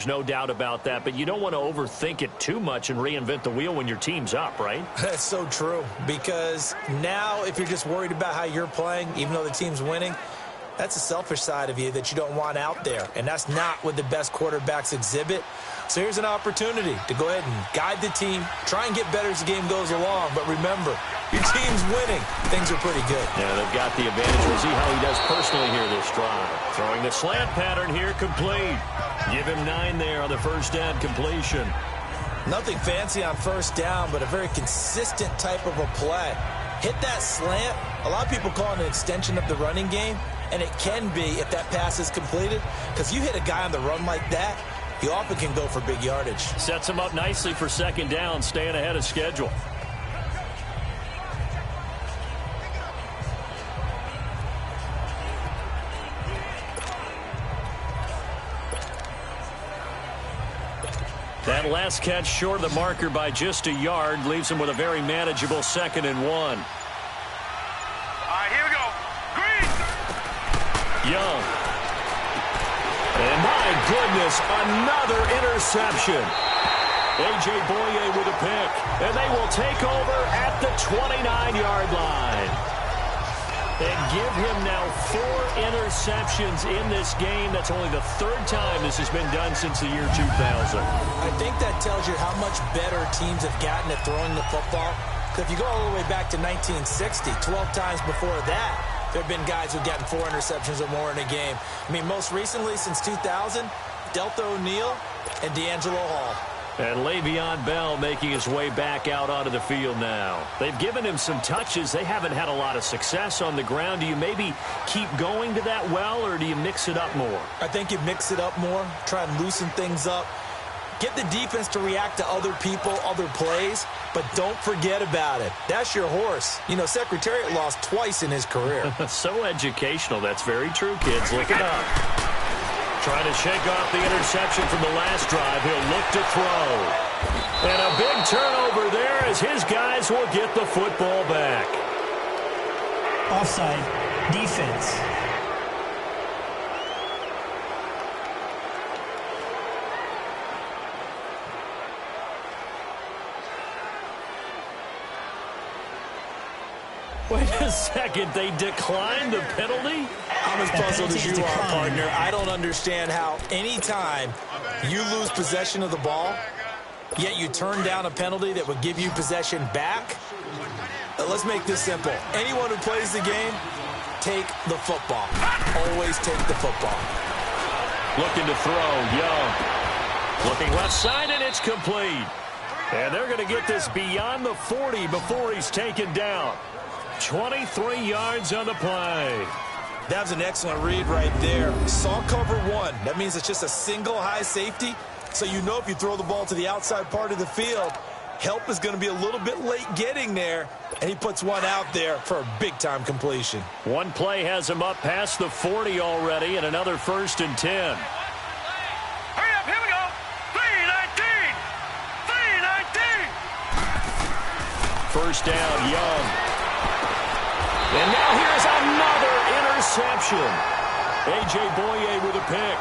There's no doubt about that, but you don't want to overthink it too much and reinvent the wheel when your team's up, right? That's so true, because now if you're just worried about how you're playing, even though the team's winning, that's a selfish side of you that you don't want out there, and that's not what the best quarterbacks exhibit. So here's an opportunity to go ahead and guide the team, try and get better as the game goes along, but remember, your team's winning. Things are pretty good. Yeah, they've got the advantage. We'll see how he does personally here this drive. Throwing the slant pattern here, complete. Give him 9 there on the first down completion. Nothing fancy on first down, but a very consistent type of a play. Hit that slant. A lot of people call it an extension of the running game, and it can be if that pass is completed, because you hit a guy on the run like that, you often can go for big yardage. Sets him up nicely for second down, staying ahead of schedule. That last catch short of the marker by just a yard leaves him with a very manageable 2nd and 1. All right, here we go. Green. Young. And my goodness, another interception. A.J. Boye with a pick. And they will take over at the 29-yard line. And give him now 4 interceptions in this game. That's only the 3rd time this has been done since the year 2000. I think that tells you how much better teams have gotten at throwing the football. Because if you go all the way back to 1960, 12 times before that, there have been guys who've gotten 4 interceptions or more in a game. I mean, most recently, since 2000, Delta O'Neal and D'Angelo Hall. And Le'Veon Bell making his way back out onto the field now. They've given him some touches. They haven't had a lot of success on the ground. Do you maybe keep going to that well, or do you mix it up more? I think you mix it up more, try and loosen things up. Get the defense to react to other people, other plays, but don't forget about it. That's your horse. You know, Secretariat lost twice in his career. So educational. That's very true, kids. Look it up. Trying to shake off the interception from the last drive. He'll look to throw. And a big turnover there as his guys will get the football back. Offside. Defense. Wait a second. They declined the penalty? I'm as puzzled as you are, partner. I don't understand how any time you lose possession of the ball, yet you turn down a penalty that would give you possession back. Let's make this simple. Anyone who plays the game, take the football. Always take the football. Looking to throw, Young. Looking left side, and it's complete. And they're going to get this beyond the 40 before he's taken down. 23 yards on the play. That was an excellent read right there. Saw cover 1. That means it's just a single high safety. So you know if you throw the ball to the outside part of the field, help is going to be a little bit late getting there. And he puts one out there for a big-time completion. One play has him up past the 40 already, and another 1st and 10. Hurry up, here we go. 3-19. 3-19. First down, Young. And now here's another interception. A.J. Boye with a pick.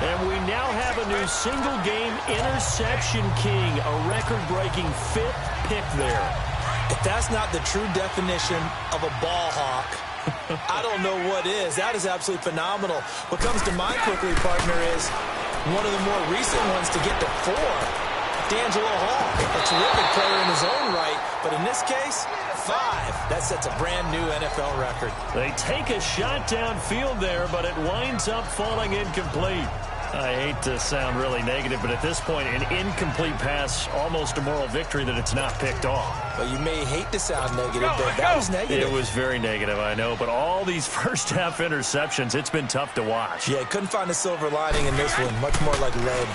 And we now have a new single-game interception king, a record-breaking 5th pick there. If that's not the true definition of a ball hawk, I don't know what is. That is absolutely phenomenal. What comes to mind quickly, partner, is one of the more recent ones to get to 4. D'Angelo Hall, a terrific player in his own right, but in this case, 5. That sets a brand-new NFL record. They take a shot downfield there, but it winds up falling incomplete. I hate to sound really negative, but at this point, an incomplete pass, almost a moral victory that it's not picked off. Well, you may hate to sound negative, but that was negative. It was very negative, I know, but all these first-half interceptions, it's been tough to watch. Yeah, couldn't find a silver lining in this one, much more like lead.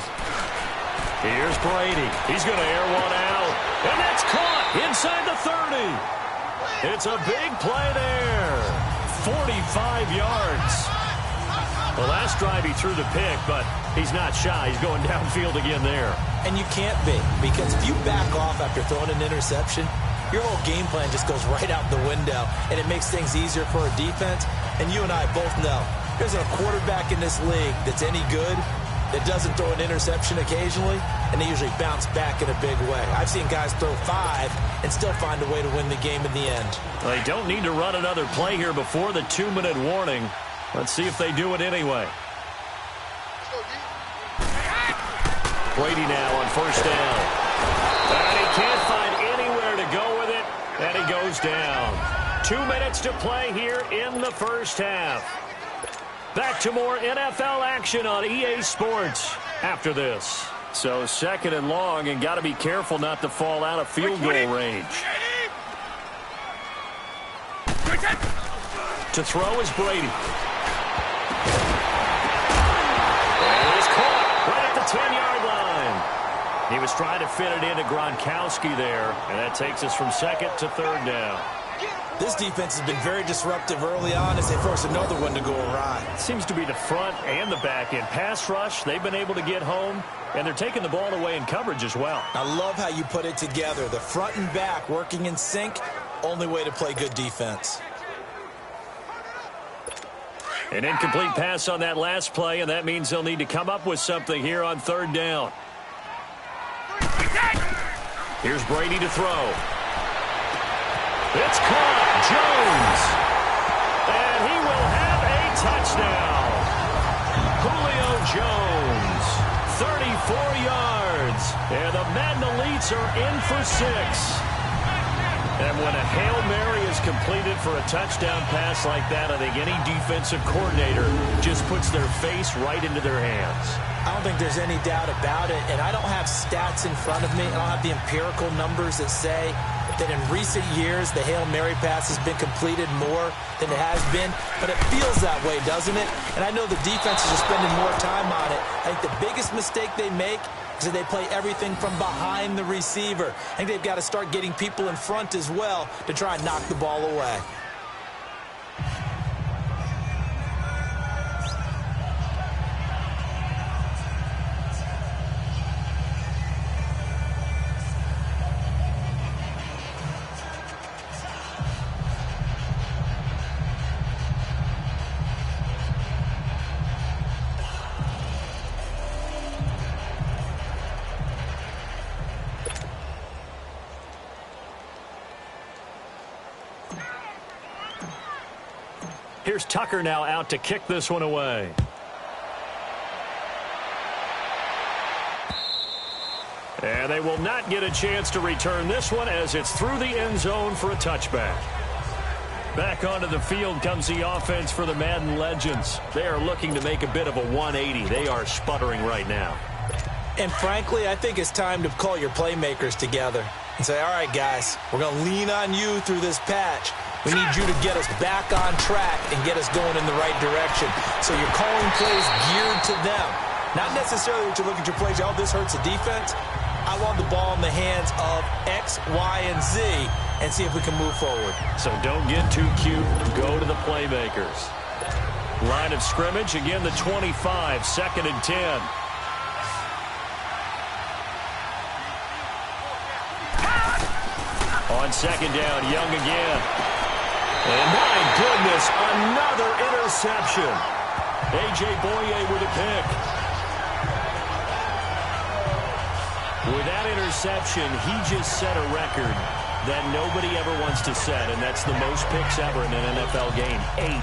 Here's Brady. He's going to air one out. And that's caught inside the 30. It's a big play there. 45 yards. The last drive he threw the pick, but he's not shy. He's going downfield again there. And you can't be, because if you back off after throwing an interception, your whole game plan just goes right out the window, and it makes things easier for a defense. And you and I both know, There isn't a quarterback in this league that's any good that doesn't throw an interception occasionally, and they usually bounce back in a big way. I've seen guys throw 5 and still find a way to win the game in the end. They don't need to run another play here before the 2-minute warning. Let's see if they do it anyway. Brady now on first down. And he can't find anywhere to go with it, and he goes down. 2 minutes to play here in the first half. Back to more NFL action on EA Sports after this. So 2nd and long, and got to be careful not to fall out of field goal range. To throw is Brady. And he's caught right at the 10-yard line. He was trying to fit it into Gronkowski there, and that takes us from 2nd to 3rd down. This defense has been very disruptive early on as they force another one to go awry. Seems to be the front and the back end. Pass rush, they've been able to get home, and they're taking the ball away in coverage as well. I love how you put it together. The front and back working in sync, only way to play good defense. An incomplete pass on that last play, and that means they'll need to come up with something here on 3rd down. Here's Brady to throw. It's caught. Jones. And he will have a touchdown. Julio Jones. 34 yards. And the Madden Elites are in for 6. And when a Hail Mary is completed for a touchdown pass like that, I think any defensive coordinator just puts their face right into their hands. I don't think there's any doubt about it, and I don't have stats in front of me. I don't have the empirical numbers that say that in recent years the Hail Mary pass has been completed more than it has been, but it feels that way, doesn't it? And I know the defenses are spending more time on it. I think the biggest mistake they make is that they play everything from behind the receiver. I think they've got to start getting people in front as well to try and knock the ball away. Here's Tucker now out to kick this one away. And they will not get a chance to return this one as it's through the end zone for a touchback. Back onto the field comes the offense for the Madden Legends. They are looking to make a bit of a 180. They are sputtering right now. And frankly, I think it's time to call your playmakers together and say, all right, guys, we're going to lean on you through this patch. We need you to get us back on track and get us going in the right direction. So you're calling plays geared to them. Not necessarily that you look at your plays, oh, this hurts the defense. I want the ball in the hands of X, Y, and Z and see if we can move forward. So don't get too cute. Go to the playmakers. Line of scrimmage, again, the 25, 2nd and 10. On 2nd down, Young again. And my goodness, another interception. A.J. Boye with a pick. With that interception, he just set a record that nobody ever wants to set, and that's the most picks ever in an NFL game. 8.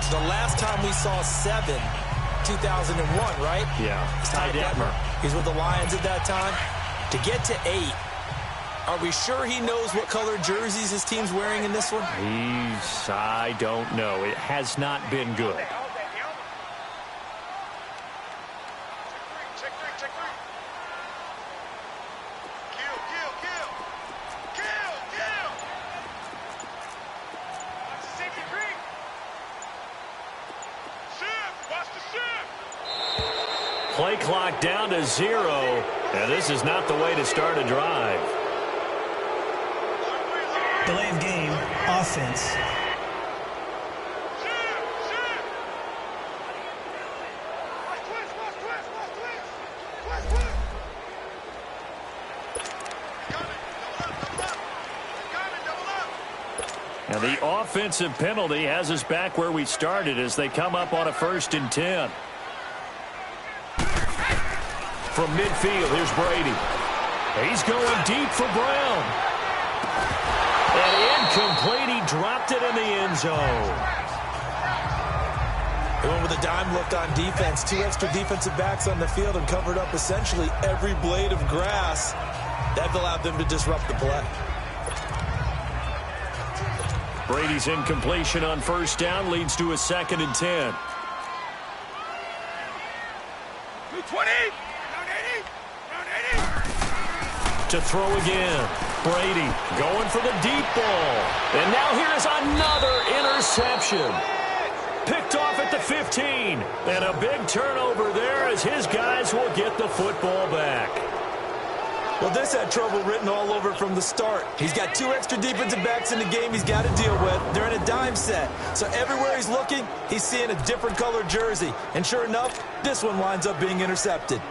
The last time we saw 7, 2001, right? Yeah. Ty Detmer. He's with the Lions at that time. To get to 8. Are we sure he knows what color jerseys his team's wearing in this one? I don't know. It has not been good. Play clock down to 0, and this is not the way to start a drive. Delay of game, offense. And The offensive penalty has us back where we started as they come up on a 1st and 10. From midfield, here's Brady. He's going deep for Brown. And incomplete. He dropped it in the end zone. They went with a dime look on defense. 2 extra defensive backs on the field and covered up essentially every blade of grass. That allowed them to disrupt the play. Brady's incompletion on 1st down leads to a 2nd and 10. 220. To throw again. Brady going for the deep ball. And now here's another interception. Picked off at the 15. And a big turnover there as his guys will get the football back. Well, this had trouble written all over from the start. He's got 2 extra defensive backs in the game he's got to deal with. They're in a dime set. So everywhere he's looking, he's seeing a different colored jersey. And sure enough, this one winds up being intercepted.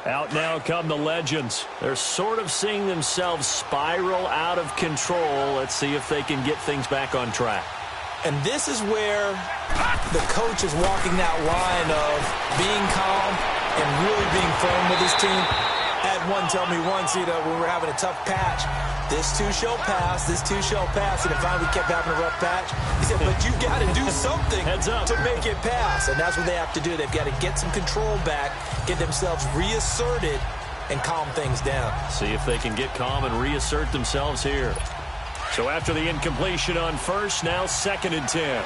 Out now come the Legends. They're sort of seeing themselves spiral out of control. Let's see if they can get things back on track. And this is where the coach is walking that line of being calm and really being firm with his team. Had one tell me once, when we were having a tough patch, this too shall pass, this too shall pass. And finally we kept having a rough patch. He said, but you've got to do something to make it pass. And that's what they have to do. They've got to get some control back, get themselves reasserted, and calm things down. See if they can get calm and reassert themselves here. So after the incompletion on 1st, now 2nd and 10.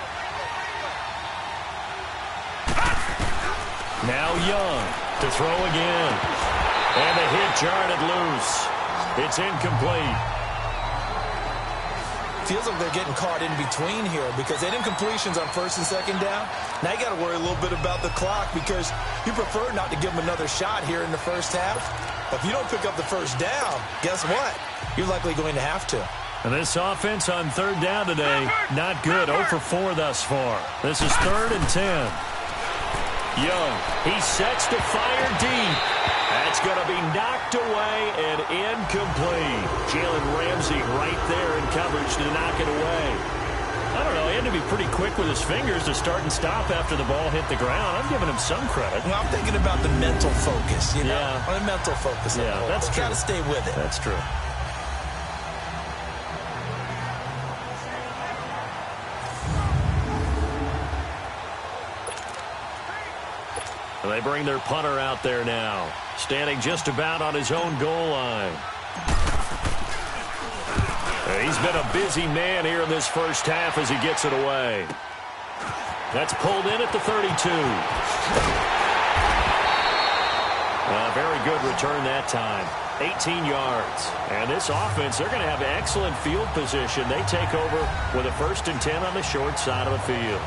Now Young to throw again. And the hit jarred it loose. It's incomplete. Feels like they're getting caught in between here because they had incompletions on 1st and 2nd down. Now you got to worry a little bit about the clock because you prefer not to give them another shot here in the 1st half. But if you don't pick up the 1st down, guess what? You're likely going to have to. And this offense on 3rd down today, not good. 0 for 4 thus far. This is 3rd and 10. Young, he sets to fire deep. That's going to be knocked away and incomplete. Jalen Ramsey right there in coverage to knock it away. I don't know, he had to be pretty quick with his fingers to start and stop after the ball hit the ground. I'm giving him some credit. Well, I'm thinking about the mental focus, you know? Yeah. On the mental focus. Yeah, that's true. Got to stay with it. That's true. They bring their punter out there now, standing just about on his own goal line. He's been a busy man here in this 1st half as he gets it away. That's pulled in at the 32. Very good return that time. 18 yards. And this offense, they're going to have excellent field position. They take over with a 1st and 10 on the short side of the field.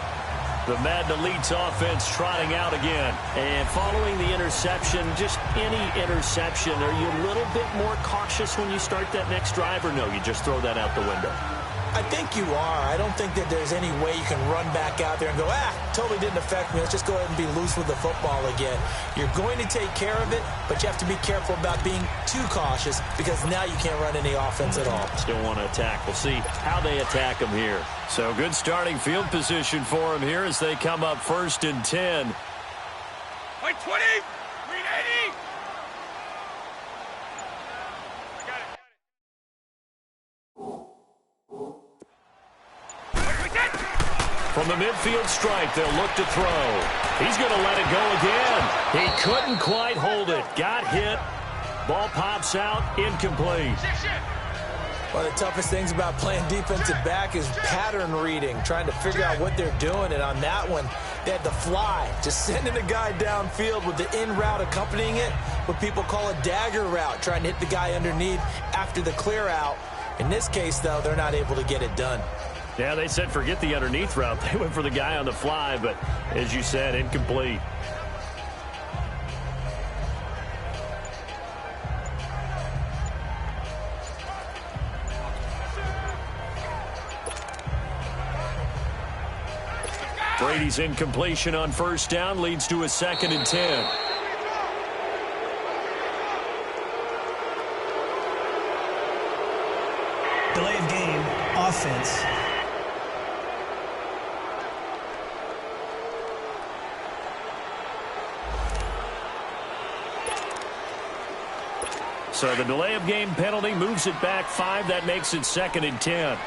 The Madden Elites offense trotting out again. And following the interception, just any interception, are you a little bit more cautious when you start that next drive, or no, you just throw that out the window? I think you are. I don't think that there's any way you can run back out there and go, totally didn't affect me. Let's just go ahead and be loose with the football again. You're going to take care of it, but you have to be careful about being too cautious because now you can't run any offense at all. Still want to attack. We'll see how they attack them here. So good starting field position for them here as they come up 1st and 10. White 20. Green 80. From the midfield stripe, they'll look to throw. He's going to let it go again. He couldn't quite hold it. Got hit. Ball pops out. Incomplete. One of the toughest things about playing defensive back is pattern reading, trying to figure out what they're doing. And on that one, they had the fly, just sending a guy downfield with the in route accompanying it, what people call a dagger route, trying to hit the guy underneath after the clear out. In this case, though, they're not able to get it done. Yeah, they said forget the underneath route. They went for the guy on the fly, but as you said, incomplete. Brady's incompletion on 1st down leads to a 2nd and 10. offense. So the delay of game penalty moves it back 5. That makes it 2nd and 10.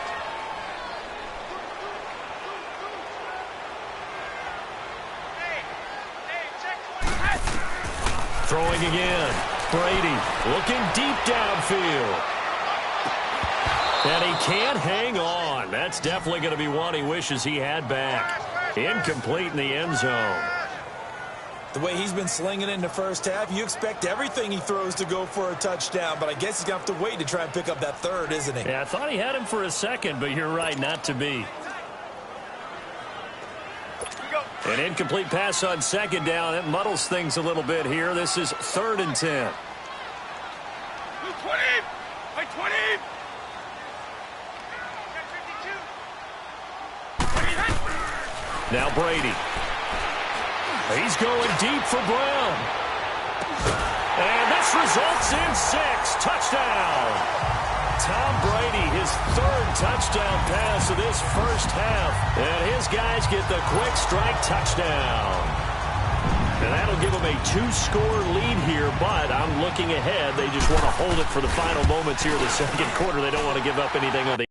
Throwing again. Brady looking deep downfield. And he can't hang on. That's definitely going to be one he wishes he had back. Incomplete in the end zone. The way he's been slinging it in the first half, you expect everything he throws to go for a touchdown, but I guess he's going to have to wait to try and pick up that third, isn't he? Yeah, I thought he had him for a second, but you're right, not to be. An incomplete pass on 2nd down. It muddles things a little bit here. This is 3rd and 10. 20! By 20! Now Brady. He's going deep for Brown. And this results in 6. Touchdown. Tom Brady, his 3rd touchdown pass of this first half. And his guys get the quick strike touchdown. And that'll give them a 2-score lead here, but I'm looking ahead. They just want to hold it for the final moments here of the 2nd quarter. They don't want to give up anything on the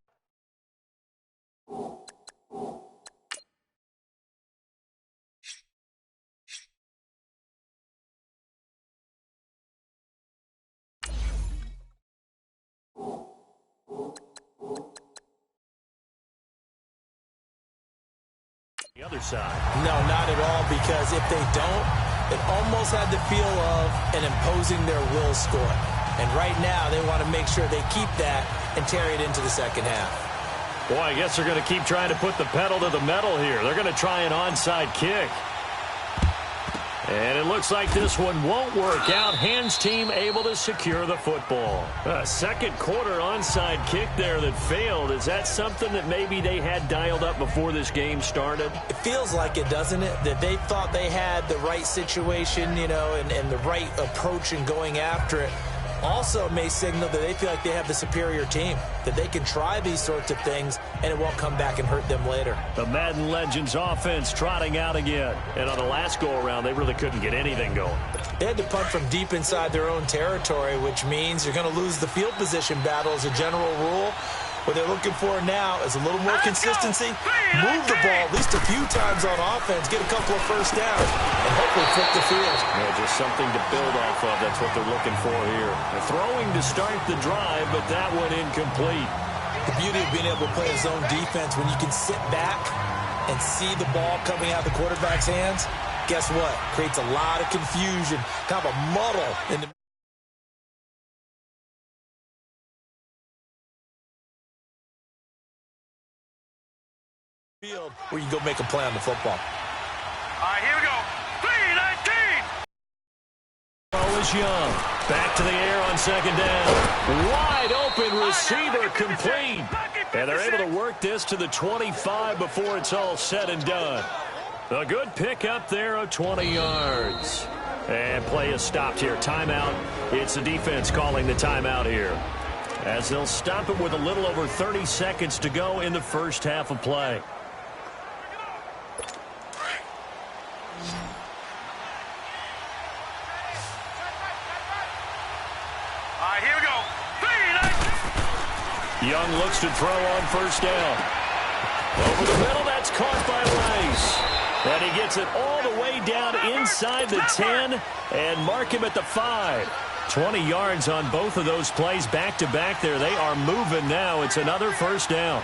other side. No, not at all, because if they don't, it almost had the feel of an imposing their will score. And right now, they want to make sure they keep that and carry it into the 2nd half. Boy, I guess they're going to keep trying to put the pedal to the metal here. They're going to try an onside kick. And it looks like this one won't work out. Hands team able to secure the football. A 2nd quarter onside kick there that failed. Is that something that maybe they had dialed up before this game started? It feels like it, doesn't it? That they thought they had the right situation, you know, and the right approach in going after it. Also may signal that they feel like they have the superior team, that they can try these sorts of things and it won't come back and hurt them later. The Madden Legends offense trotting out again. And on the last go-around, they really couldn't get anything going. They had to punt from deep inside their own territory, which means you're going to lose the field position battle as a general rule. What they're looking for now is a little more consistency, move the ball at least a few times on offense, get a couple of first downs, and hopefully flip the field. Yeah, just something to build off of. That's what they're looking for here. They're throwing to start the drive, but that one incomplete. The beauty of being able to play a zone defense when you can sit back and see the ball coming out of the quarterback's hands, guess what? Creates a lot of confusion, kind of a muddle in the field where you go make a play on the football. All right, here we go. 3-19. Ball is Young. Back to the air on 2nd down. Wide open receiver complete. And they're able to work this to the 25 before it's all said and done. A good pickup there of 20 yards. And play is stopped here. Timeout. It's the defense calling the timeout here, as they'll stop it with a little over 30 seconds to go in the first half of play. All right, here we go. 3-19. Young looks to throw on first down. Over the middle, that's caught by Rice. And he gets it all the way down inside the 10 and mark him at the 5. 20 yards on both of those plays back-to-back there. They are moving now. It's another first down.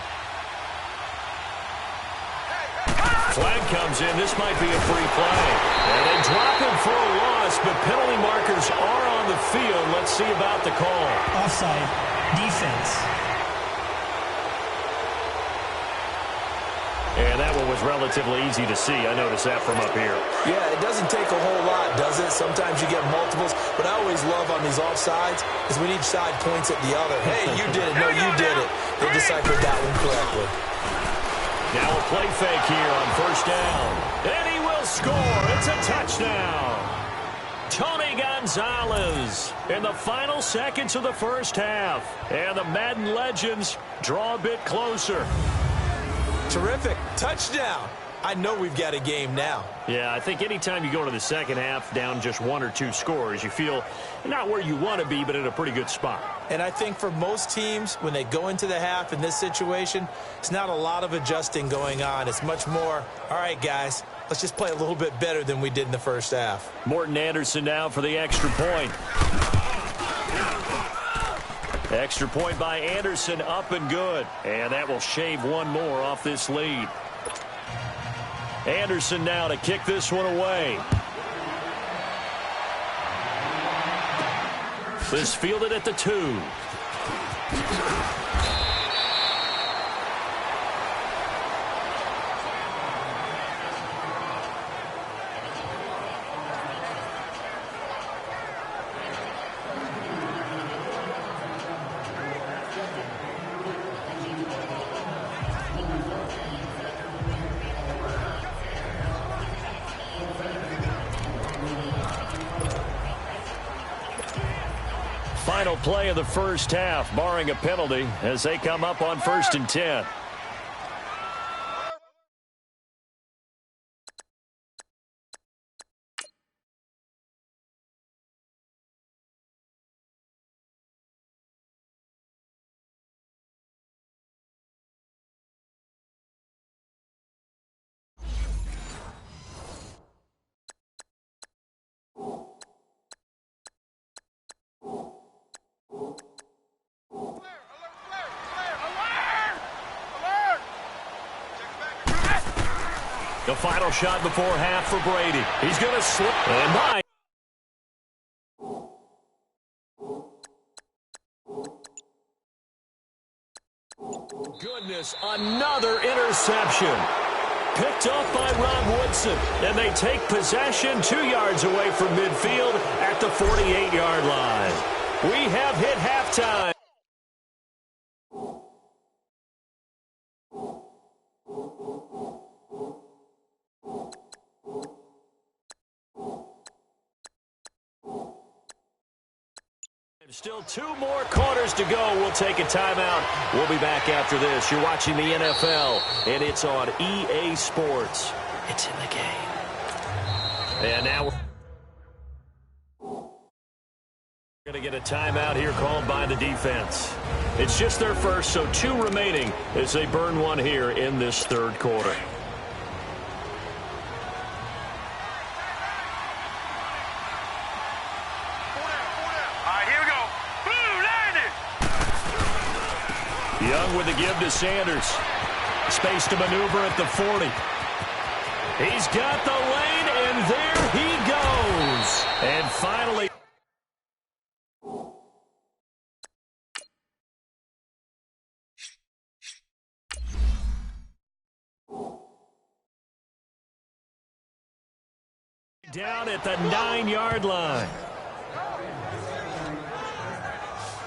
Flag comes in. This might be a free play. And they drop him for a loss, but penalty markers are on the field. Let's see about the call. Offside. Defense. And that one was relatively easy to see. I noticed that from up here. Yeah, it doesn't take a whole lot, does it? Sometimes you get multiples. What I always love on these offsides is when each side points at the other. Hey, you did it. No, you did it. They deciphered that one correctly. Now a play fake here on first down. And he will score. It's a touchdown. Tony Gonzalez in the final seconds of the first half. And the Madden legends draw a bit closer. Terrific. Touchdown. I know we've got a game now. Yeah, I think anytime you go into the second half down just 1 or 2 scores, you feel not where you want to be, but in a pretty good spot. And I think for most teams, when they go into the half in this situation, it's not a lot of adjusting going on. It's much more, all right, guys, let's just play a little bit better than we did in the first half. Morton Anderson now for the extra point. Extra point by Anderson, up and good. And that will shave one more off this lead. Anderson now to kick this one away. This fielded at the 2. Final play of the first half, barring a penalty, as they come up on 1st and 10. The final shot before half for Brady. He's going to slip. And by. Goodness, another interception. Picked off by Rob Woodson. And they take possession 2 yards away from midfield at the 48-yard line. We have hit halftime. Still 2 more quarters to go. We'll take a timeout. We'll be back after this. You're watching the NFL, and it's on EA Sports. It's in the game. And now we're going to get a timeout here called by the defense. It's just their first, so 2 remaining as they burn one here in this third quarter. Young with the give to Sanders. Space to maneuver at the 40. He's got the lane, and there he goes. And finally. Down at the 9-yard line.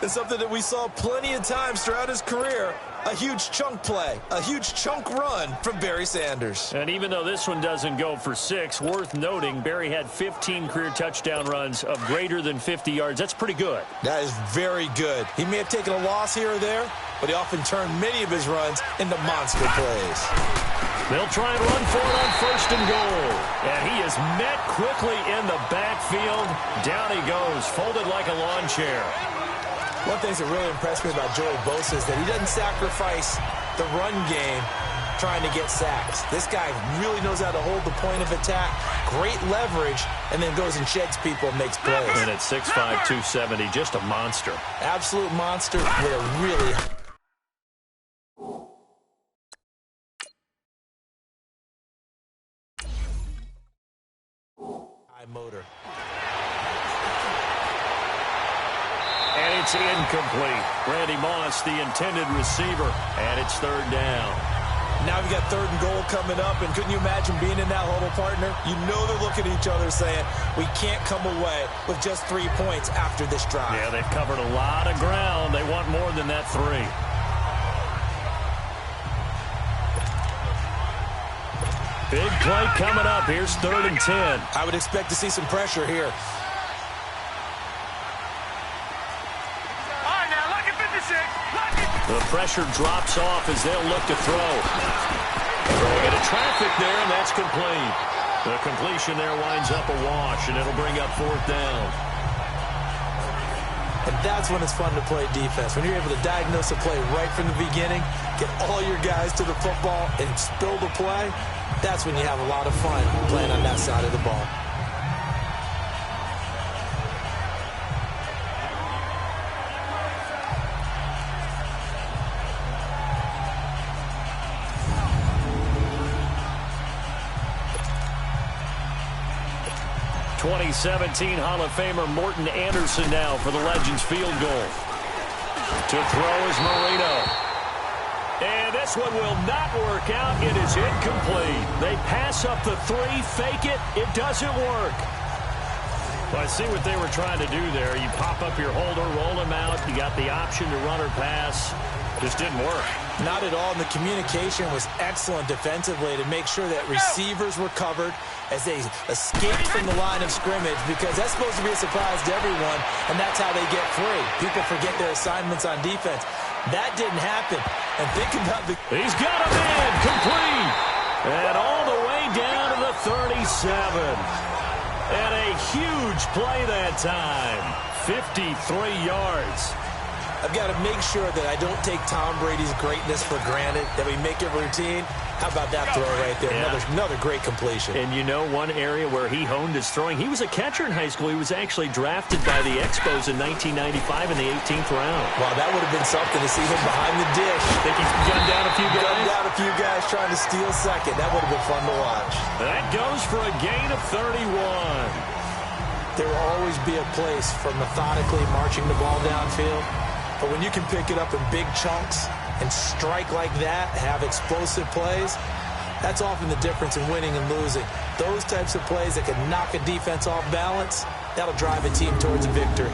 It's something that we saw plenty of times throughout his career. A huge chunk play, a huge chunk run from Barry Sanders. And even though this one doesn't go for 6, worth noting, Barry had 15 career touchdown runs of greater than 50 yards. That's pretty good. That is very good. He may have taken a loss here or there, but he often turned many of his runs into monster plays. They'll try and run for it on 1st and goal. And he is met quickly in the backfield. Down he goes, folded like a lawn chair. One thing that really impressed me about Joey Bosa is that he doesn't sacrifice the run game trying to get sacks. This guy really knows how to hold the point of attack, great leverage, and then goes and sheds people and makes plays. And at 6'5", 270, just a monster. Absolute monster with a really high motor. And it's incomplete. Randy Moss, the intended receiver, and it's 3rd down. Now we've got 3rd and goal coming up, and couldn't you imagine being in that huddle, partner? You know they're looking at each other saying, we can't come away with just 3 points after this drive. Yeah, they've covered a lot of ground. They want more than that 3. Big play coming up. Here's 3rd and 10. I would expect to see some pressure here. pressure drops off as they'll look to throw. Throwing into traffic there, and that's complete. The completion there winds up a wash, and it'll bring up 4th down. And that's when it's fun to play defense. When you're able to diagnose a play right from the beginning, get all your guys to the football, and spill the play, that's when you have a lot of fun playing on that side of the ball. '17 Hall of Famer Morton Anderson now for the Legends field goal. To throw is Marino. And this one will not work out. It is incomplete. They pass up the 3, fake it. It doesn't work. Well, I see what they were trying to do there. You pop up your holder, roll him out. You got the option to run or pass. Just didn't work. Not at all. And the communication was excellent defensively to make sure that receivers were covered as they escaped from the line of scrimmage, because that's supposed to be a surprise to everyone, and that's how they get free. People forget their assignments on defense. That didn't happen. And think about the... He's got him in, complete. And all the way down to the 37. And a huge play that time. 53 yards. I've got to make sure that I don't take Tom Brady's greatness for granted, that we make it routine. How about that throw right there? Yeah. Another great completion. And you know one area where he honed his throwing? He was a catcher in high school. He was actually drafted by the Expos in 1995 in the 18th round. Wow, that would have been something to see him behind the dish. Think he's gunned down a few guys? Gunned down a few guys trying to steal second. That would have been fun to watch. That goes for a gain of 31. There will always be a place for methodically marching the ball downfield. But when you can pick it up in big chunks and strike like that, have explosive plays, that's often the difference in winning and losing. Those types of plays that can knock a defense off balance, that'll drive a team towards a victory.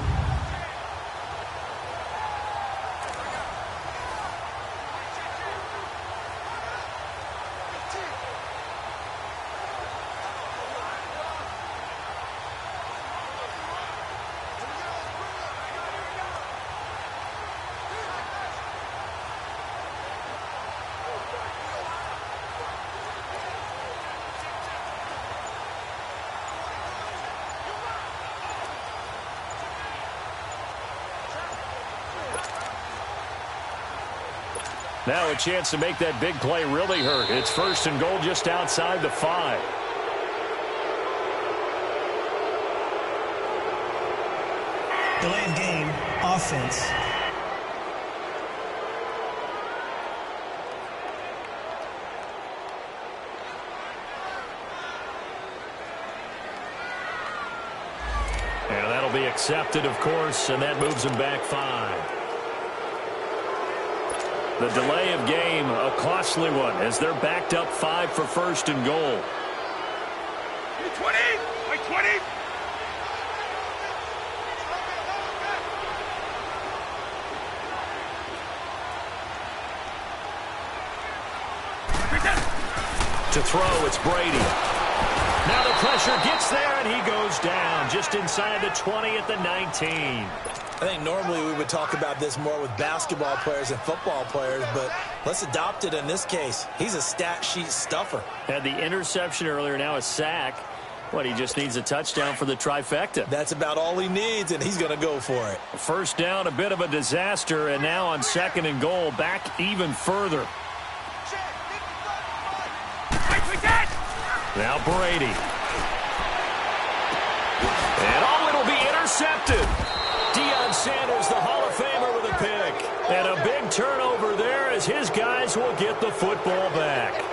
Now a chance to make that big play really hurt. It's 1st and goal just outside the 5. Delay of game, offense. And that'll be accepted, of course, and that moves them back 5. The delay of game, a costly one, as they're backed up 5 for 1st and goal. 20! Wait, 20! To throw, it's Brady. Now the pressure gets there, and he goes down just inside the 20 at the 19. I think normally we would talk about this more with basketball players and football players, but let's adopt it in this case. He's a stat sheet stuffer. Had the interception earlier, now a sack. What, he just needs a touchdown for the trifecta. That's about all he needs, and he's going to go for it. 1st down, a bit of a disaster, and now on 2nd and goal, back even further. Now Brady. And it'll be intercepted. Deion Sanders, the Hall of Famer, with a pick. And a big turnover there as his guys will get the football back.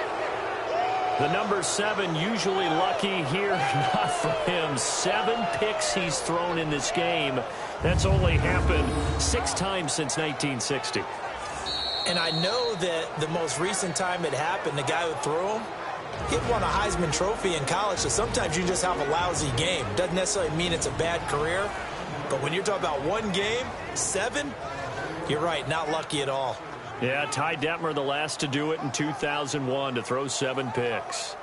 The number 7 usually lucky here, not for him. 7 picks he's thrown in this game. That's only happened 6 times since 1960. And I know that the most recent time it happened, the guy who threw him, he won a Heisman Trophy in college, so sometimes you just have a lousy game. Doesn't necessarily mean it's a bad career. But when you're talking about one game, 7, you're right, not lucky at all. Yeah, Ty Detmer, the last to do it in 2001, to throw 7 picks.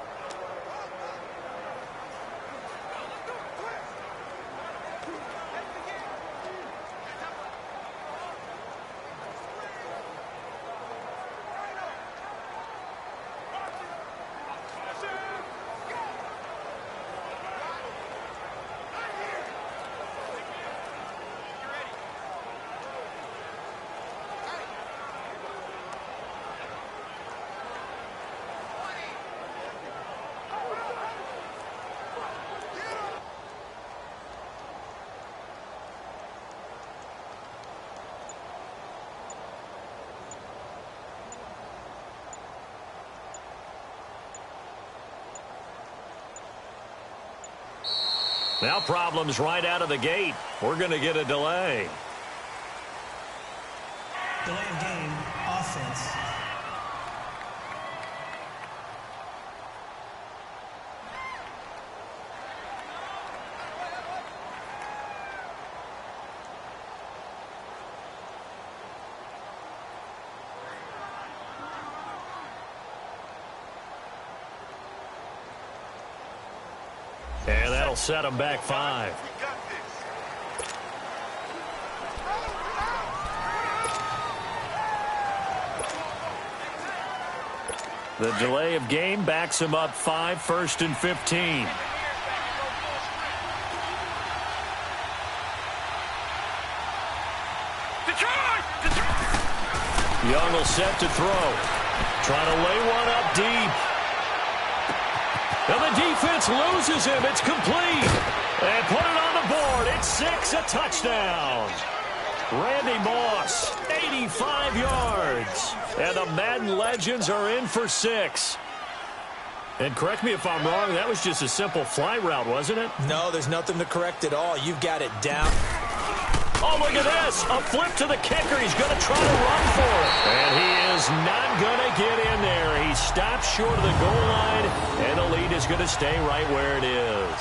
Now problems right out of the gate. We're going to get a delay. Delay of game, offense. And that'll set them back 5. The delay of game backs them up 5, 1st and 15. Young will set to throw. Trying to lay one up deep. And the defense loses him. It's complete. And put it on the board. It's 6, a touchdown. Randy Moss, 85 yards. And the Madden legends are in for 6. And correct me if I'm wrong, that was just a simple fly route, wasn't it? No, there's nothing to correct at all. You've got it down. Oh, look at this. A flip to the kicker. He's going to try to run for it. And he is not going to get in there. He stops short of the goal line, and the lead is going to stay right where it is.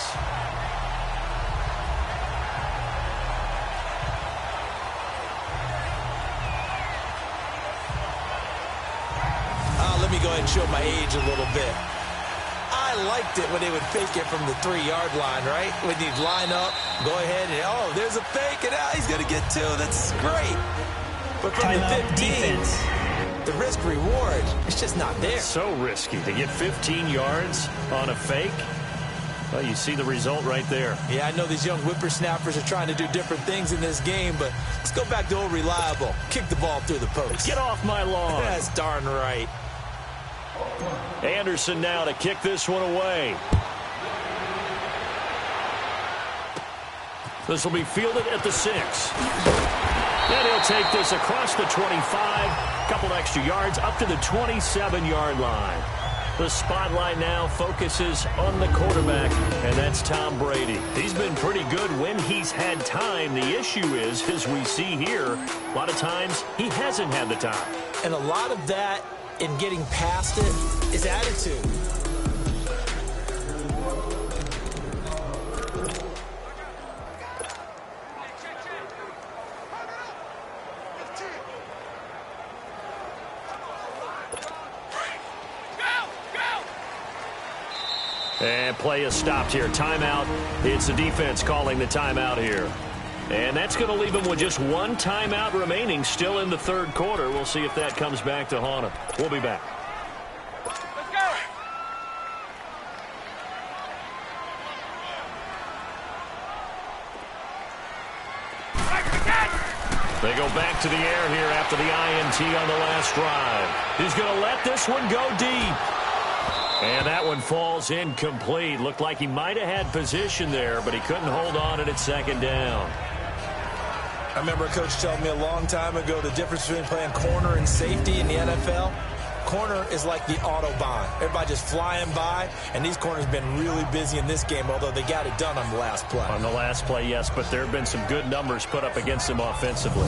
Let me go ahead and show my age a little bit. I liked it when they would fake it from the 3-yard line, right? When you'd line up, go ahead, and oh, there's a fake, and he's going to get 2. That's great. But from the 15, the risk-reward, it's just not there. So risky to get 15 yards on a fake. Well, you see the result right there. Yeah, I know these young whippersnappers are trying to do different things in this game, but let's go back to old reliable. Kick the ball through the post. Get off my lawn. That's darn right. Anderson now to kick this one away. This will be fielded at the 6. And he'll take this across the 25. A couple extra yards up to the 27-yard line. The spotlight now focuses on the quarterback, and that's Tom Brady. He's been pretty good when he's had time. The issue is, as we see here, a lot of times he hasn't had the time. And a lot of that in getting past it is attitude. And play is stopped here. Timeout. It's the defense calling the timeout here. And that's going to leave them with just one timeout remaining still in the third quarter. We'll see if that comes back to haunt them. We'll be back. Let's go. They go back to the air here after the INT on the last drive. He's going to let this one go deep. And that one falls incomplete. Looked like he might have had position there, but he couldn't hold on and it's second down. I remember a coach telling me a long time ago the difference between playing corner and safety in the NFL. Corner is like the Autobahn. Everybody just flying by, and these corners have been really busy in this game, although they got it done on the last play. On the last play, yes, but there have been some good numbers put up against them offensively.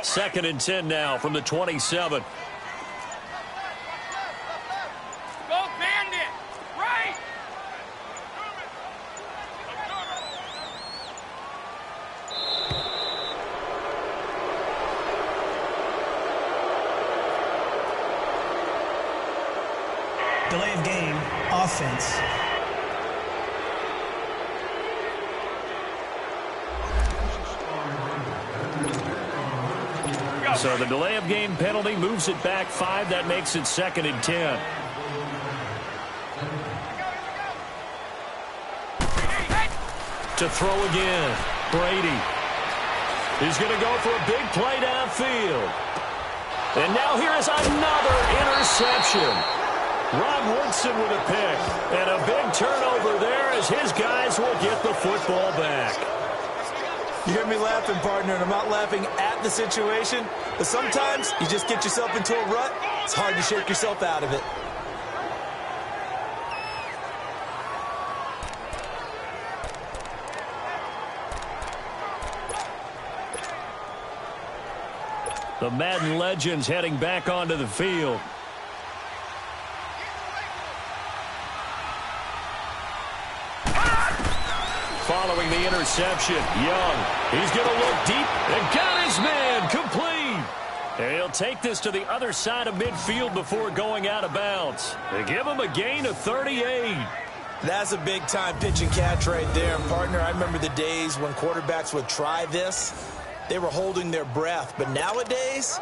Second and 10 now from the 27. Go Bandit! Right! Delay of game, offense. So the delay of game penalty moves it back 5. That makes it second and 10. To throw again. Brady. He's going to go for a big play downfield. And now here is another interception. Rod Woodson with a pick. And a big turnover there as his guys will get the football back. You hear me laughing, partner, and I'm not laughing at the situation, but sometimes you just get yourself into a rut. It's hard to shake yourself out of it. The Madden legends heading back onto the field. Following the interception, Young. He's going to look deep and got his man complete. And he'll take this to the other side of midfield before going out of bounds. They give him a gain of 38. That's a big-time pitch and catch right there, partner. I remember the days when quarterbacks would try this. They were holding their breath. But nowadays,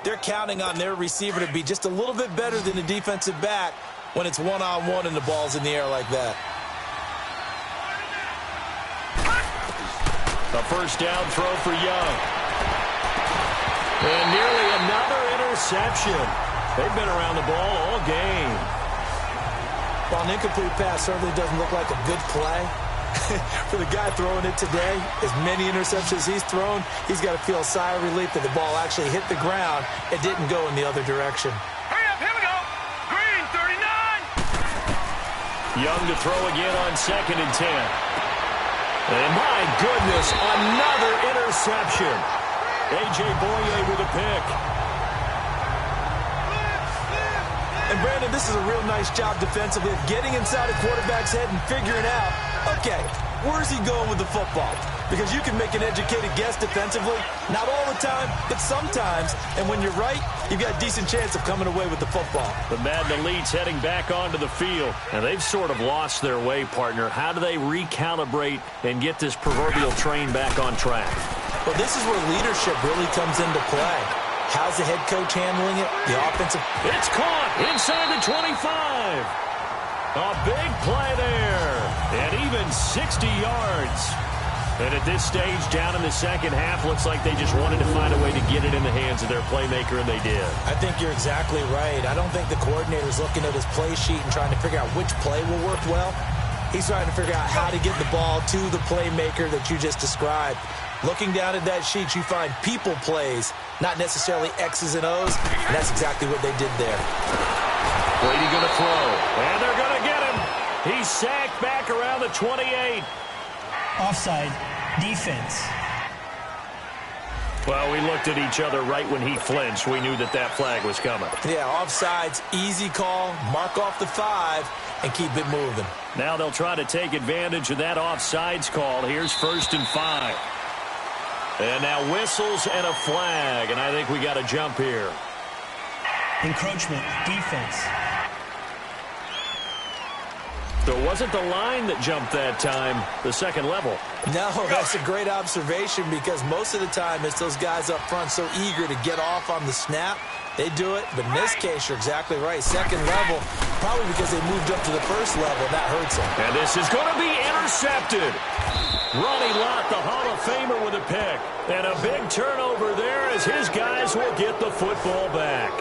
they're counting on their receiver to be just a little bit better than the defensive back when it's one-on-one and the ball's in the air like that. A first down throw for Young. And nearly another interception. They've been around the ball all game. Well, an incomplete pass certainly doesn't look like a good play. For the guy throwing it today, as many interceptions he's thrown, he's got to feel a sigh of relief that the ball actually hit the ground. It didn't go in the other direction. Hurry up, here we go. Green, 39. Young to throw again on 2nd and 10. And my goodness, another interception. A.J. Boye with a pick. And Brandon, this is a real nice job defensively of getting inside a quarterback's head and figuring out, okay, where's he going with the football? Because you can make an educated guess defensively, not all the time, but sometimes. And when you're right, you've got a decent chance of coming away with the football. The Madden Elites heading back onto the field. And they've sort of lost their way, partner. How do they recalibrate and get this proverbial train back on track? Well, this is where leadership really comes into play. How's the head coach handling it? The offensive... It's caught inside the 25. A big play there. And even 60 yards. And at this stage, down in the second half, looks like they just wanted to find a way to get it in the hands of their playmaker, and they did. I think you're exactly right. I don't think the coordinator's looking at his play sheet and trying to figure out which play will work well. He's trying to figure out how to get the ball to the playmaker that you just described. Looking down at that sheet, you find people plays, not necessarily X's and O's, and that's exactly what they did there. Brady going to throw, and they're going to get him. He's sacked back around the 28. Offside. Defense. Well, we looked at each other right when he flinched. We knew that that flag was coming. Yeah, offsides, easy call, mark off the 5, and keep it moving. Now they'll try to take advantage of that offsides call. Here's 1st and 5. And now whistles and a flag, and I think we got a jump here. Encroachment. Defense. So it wasn't the line that jumped that time, the second level. No, that's a great observation because most of the time it's those guys up front so eager to get off on the snap. They do it, but in this case, you're exactly right. Second level, probably because they moved up to the first level. That hurts them. And this is going to be intercepted. Ronnie Lott, the Hall of Famer, with a pick. And a big turnover there as his guys will get the football back.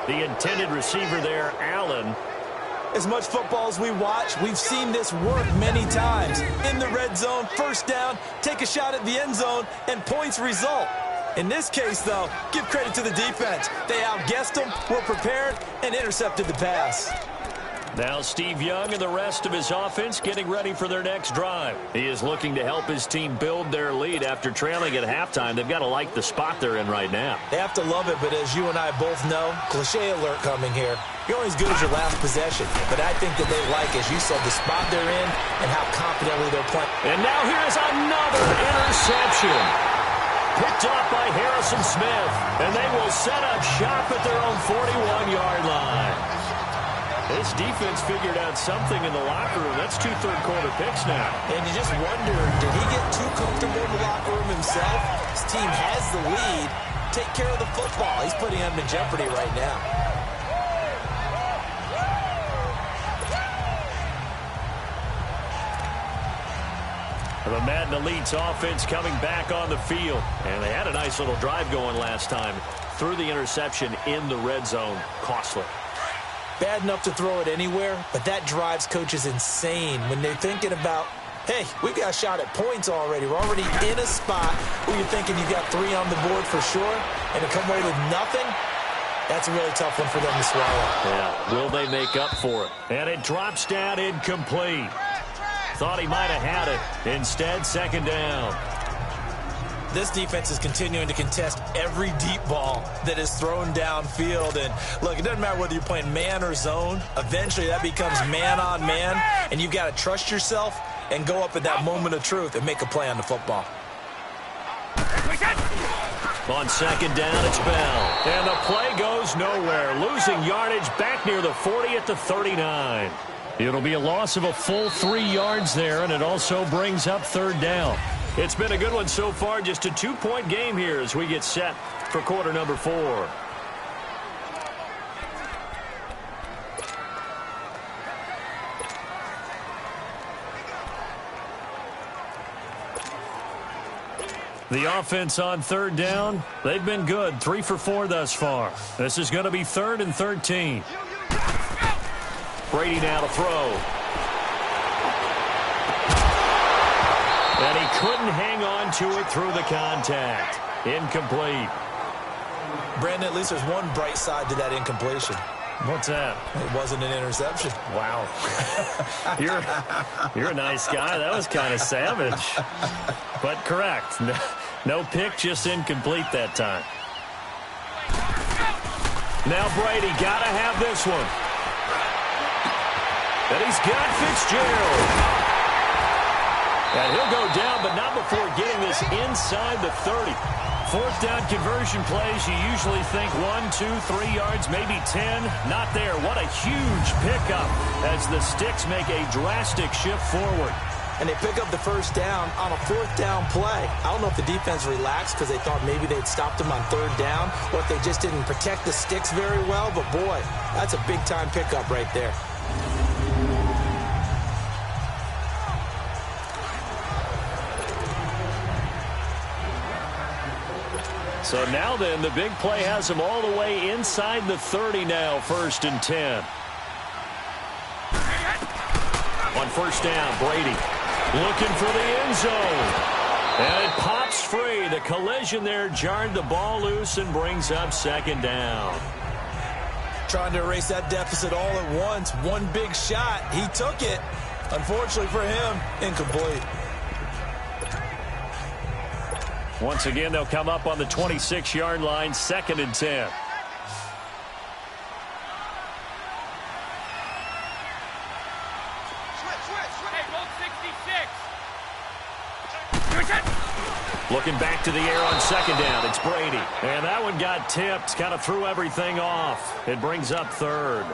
The intended receiver there, Allen. As much football as we watch, we've seen this work many times. In the red zone, first down, take a shot at the end zone, and points result. In this case, though, give credit to the defense. They outguessed them, were prepared, and intercepted the pass. Now Steve Young and the rest of his offense getting ready for their next drive. He is looking to help his team build their lead after trailing at halftime. They've got to like the spot they're in right now. They have to love it, but as you and I both know, cliche alert coming here. You're only as good as your last possession. But I think that they like, as you said, the spot they're in and how confidently they're playing. And now here's another interception. Picked off by Harrison Smith. And they will set up shop at their own 41-yard line. This defense figured out something in the locker room. That's 2 third-quarter picks now. And you just wonder, did he get too comfortable in the locker room himself? His team has the lead. Take care of the football. He's putting them in jeopardy right now. The Madden Elite's offense coming back on the field. And they had a nice little drive going last time. Threw the interception in the red zone. Costly. Bad enough to throw it anywhere, but that drives coaches insane when they're thinking about, hey, we've got a shot at points already. We're already in a spot where you're thinking you've got 3 on the board for sure, and to come away with nothing, that's a really tough one for them to swallow. Yeah, will they make up for it? And it drops down incomplete. Thought he might have had it. Instead, second down. This defense is continuing to contest every deep ball that is thrown downfield. And, look, it doesn't matter whether you're playing man or zone. Eventually, that becomes man on man, and you've got to trust yourself and go up at that moment of truth and make a play on the football. On second down, it's Bell. And the play goes nowhere. Losing yardage back near the 40 at the 39. It'll be a loss of a full 3 yards there, and it also brings up third down. It's been a good one so far. Just a 2-point game here as we get set for quarter number 4. The offense on third down, they've been good. 3 for 4 thus far. This is going to be 3rd and 13. Brady now to throw. And he couldn't hang on to it through the contact. Incomplete. Brandon, at least there's one bright side to that incompletion. What's that? It wasn't an interception. Wow. You're a nice guy. That was kind of savage. But correct. No pick, just incomplete that time. Now Brady got to have this one. And he's got Fitzgerald. And he'll go down, but not before getting this inside the 30. 4th down conversion plays, you usually think 1, 2, 3 yards, maybe 10. Not there. What a huge pickup as the Sticks make a drastic shift forward. And they pick up the first down on a 4th down play. I don't know if the defense relaxed because they thought maybe they'd stopped them on 3rd down, or if they just didn't protect the Sticks very well. But, boy, that's a big-time pickup right there. So now then, the big play has them all the way inside the 30 now, 1st and 10. On 1st down, Brady looking for the end zone. And it pops free. The collision there jarred the ball loose and brings up 2nd down. Trying to erase that deficit all at once. One big shot. He took it. Unfortunately for him, incomplete. Once again, they'll come up on the 26-yard line, 2nd and 10. Looking back to the air on 2nd down, it's Brady. And that one got tipped, kind of threw everything off. It brings up 3rd.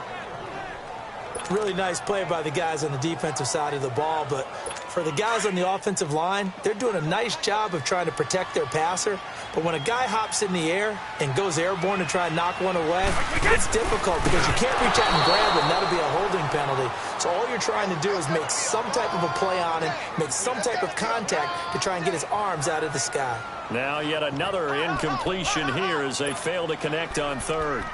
Really nice play by the guys on the defensive side of the ball, but for the guys on the offensive line, they're doing a nice job of trying to protect their passer. But when a guy hops in the air and goes airborne to try and knock one away, it's difficult because you can't reach out and grab him. That'll be a holding penalty. So all you're trying to do is make some type of a play on him, make some type of contact to try and get his arms out of the sky. Now yet another incompletion here as they fail to connect on 3rd.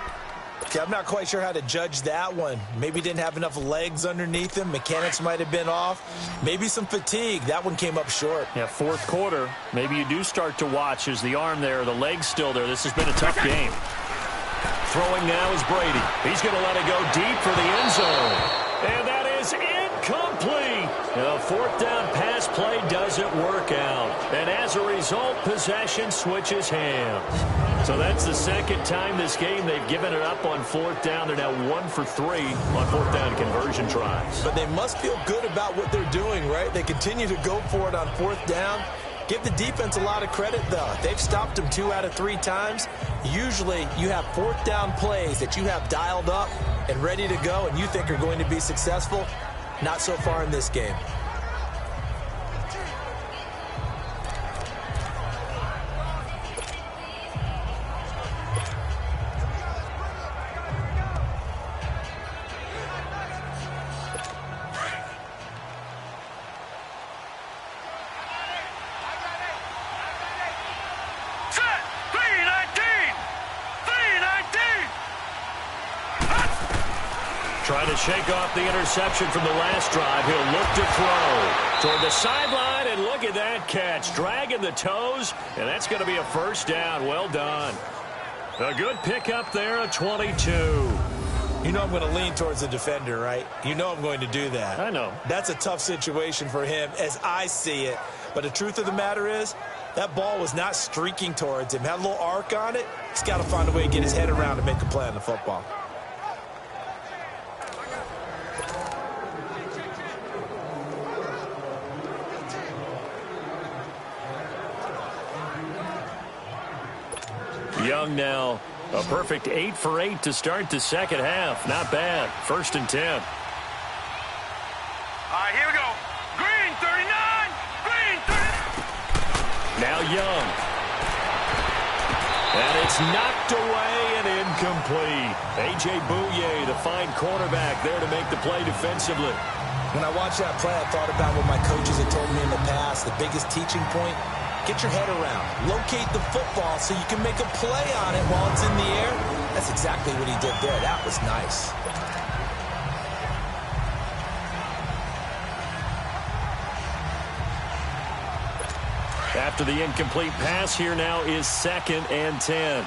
Okay, I'm not quite sure how to judge that one. Maybe didn't have enough legs underneath him. Mechanics might have been off. Maybe some fatigue. That one came up short. Yeah, 4th quarter. Maybe you do start to watch as the arm there, the leg's still there. This has been a tough game. Throwing now is Brady. He's going to let it go deep for the end zone. And that is incomplete. The 4th down pass play doesn't work out. And as a result, possession switches hands. So that's the 2nd time this game they've given it up on 4th down. They're now 1 for 3 on 4th down conversion tries. But they must feel good about what they're doing, right? They continue to go for it on 4th down. Give the defense a lot of credit, though. They've stopped them 2 out of 3 times. Usually you have 4th down plays that you have dialed up and ready to go and you think are going to be successful. Not so far in this game. to shake off the interception from the last drive. He'll look to throw toward the sideline, and look at that catch. Dragging the toes, and that's going to be a first down. Well done. A good pickup there at 22. You know I'm going to lean towards the defender, right? You know I'm going to do that. I know. That's a tough situation for him as I see it. But the truth of the matter is, that ball was not streaking towards him. Had a little arc on it. He's got to find a way to get his head around and make a play on the football. Young now, a perfect 8 for 8 to start the second half. Not bad. 1st and 10. All right, here we go. Green, 39. Green, 39. Now Young. And it's knocked away and incomplete. A.J. Bouye, the fine cornerback, there to make the play defensively. When I watched that play, I thought about what my coaches had told me in the past. The biggest teaching point, get your head around. Locate the football so you can make a play on it while it's in the air. That's exactly what he did there. That was nice. After the incomplete pass, here now is 2nd and 10.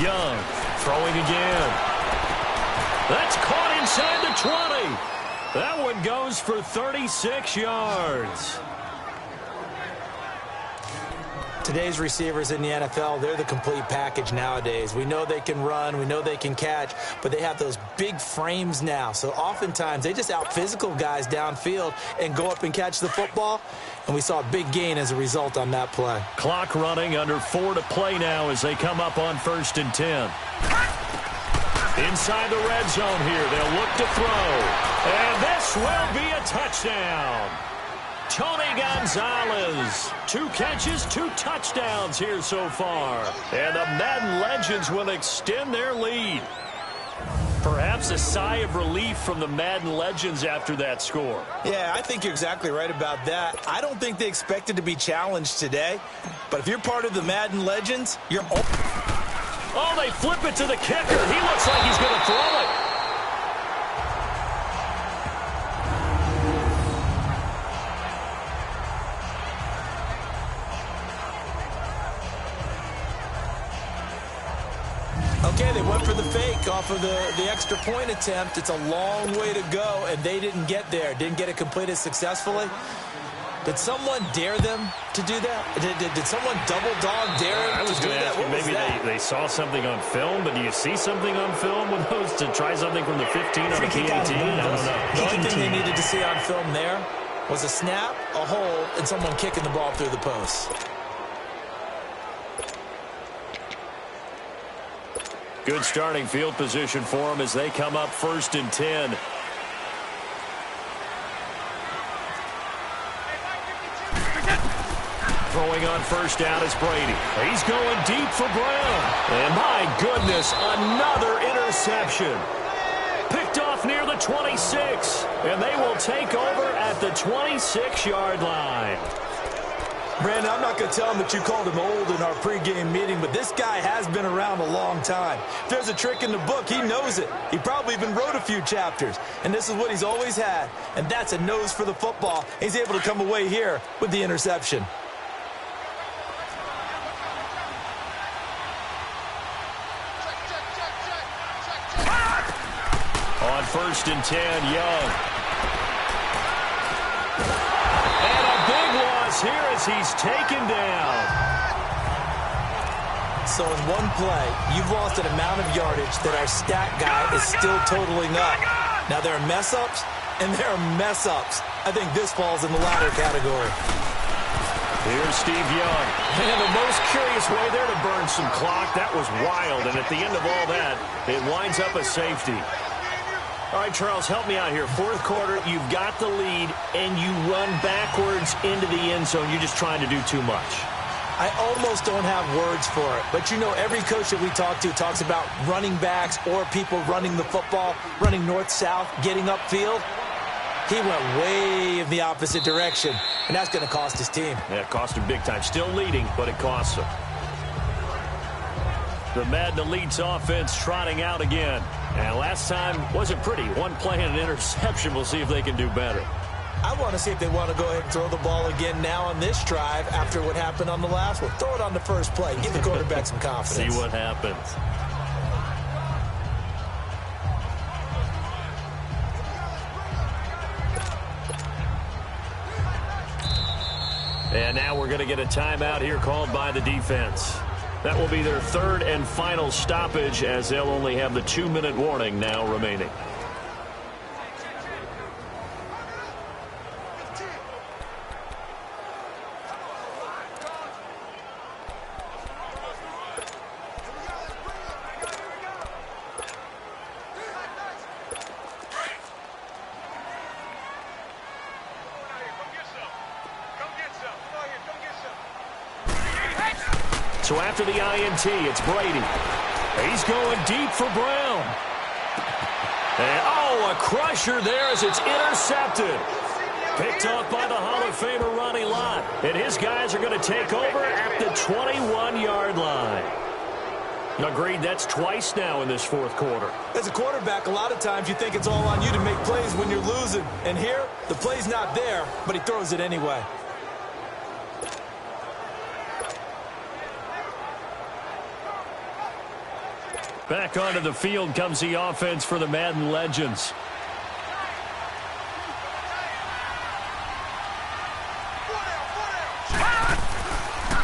Young throwing again. That's caught inside the 20. That one goes for 36 yards. Today's receivers in the NFL, they're the complete package nowadays. We know they can run, we know they can catch, but they have those big frames now. So oftentimes they just out-physical guys downfield and go up and catch the football. And we saw a big gain as a result on that play. Clock running, under 4 to play now as they come up on 1st and 10. Inside the red zone here, they'll look to throw. And this will be a touchdown. Tony Gonzalez, 2 catches, 2 touchdowns here so far. And the Madden Legends will extend their lead. Perhaps a sigh of relief from the Madden Legends after that score. Yeah, I think you're exactly right about that. I don't think they expected to be challenged today. But if you're part of the Madden Legends, you're... Oh, they flip it to the kicker. He looks like he's going to throw it. Okay, they went for the fake off of the extra point attempt. It's a long way to go, and they didn't get there. Didn't get it completed successfully. Did someone dare them to do that? Did someone double dog dare them I was to do going to that? ask you, maybe they saw something on film, but do you see something on film with those to try something from the 15 on the PAT? I don't know. The only thing they needed to see on film there was a snap, a hole, and someone kicking the ball through the post. Good starting field position for them as they come up 1st and 10. Throwing on 1st down is Brady. He's going deep for Brown. And my goodness, another interception. Picked off near the 26. And they will take over at the 26-yard line. Brandon, I'm not going to tell him that you called him old in our pregame meeting, but this guy has been around a long time. If there's a trick in the book, he knows it. He probably even wrote a few chapters. And this is what he's always had. And that's a nose for the football. He's able to come away here with the interception. On 1st and 10, Young. Here as he's taken down. So in one play, you've lost an amount of yardage that our stat guy is still totaling up. Now there are mess-ups, and there are mess-ups. I think this falls in the latter category. Here's Steve Young. And the most curious way there to burn some clock. That was wild, and at the end of all that, it winds up a safety. All right, Charles, help me out here. 4th quarter, you've got the lead, and you run backwards into the end zone. You're just trying to do too much. I almost don't have words for it. But, you know, every coach that we talk to talks about running backs or people running the football, running north-south, getting upfield. He went way in the opposite direction, and that's going to cost his team. Yeah, it cost him big time. Still leading, but it costs him. The Madden Elite's offense trotting out again. And last time wasn't pretty. One play and an interception. We'll see if they can do better. I want to see if they want to go ahead and throw the ball again now on this drive after what happened on the last one. Throw it on the first play. Give the quarterback some confidence. See what happens. And now we're going to get a timeout here called by the defense. That will be their third and final stoppage as they'll only have the 2-minute warning now remaining. So after the INT, it's Brady. He's going deep for Brown. And, oh, a crusher there as it's intercepted. Picked off by the Hall of Famer Ronnie Lott. And his guys are going to take over at the 21-yard line. Agreed, that's twice now in this fourth quarter. As a quarterback, a lot of times you think it's all on you to make plays when you're losing. And here, the play's not there, but he throws it anyway. Back onto the field comes the offense for the Madden Legends.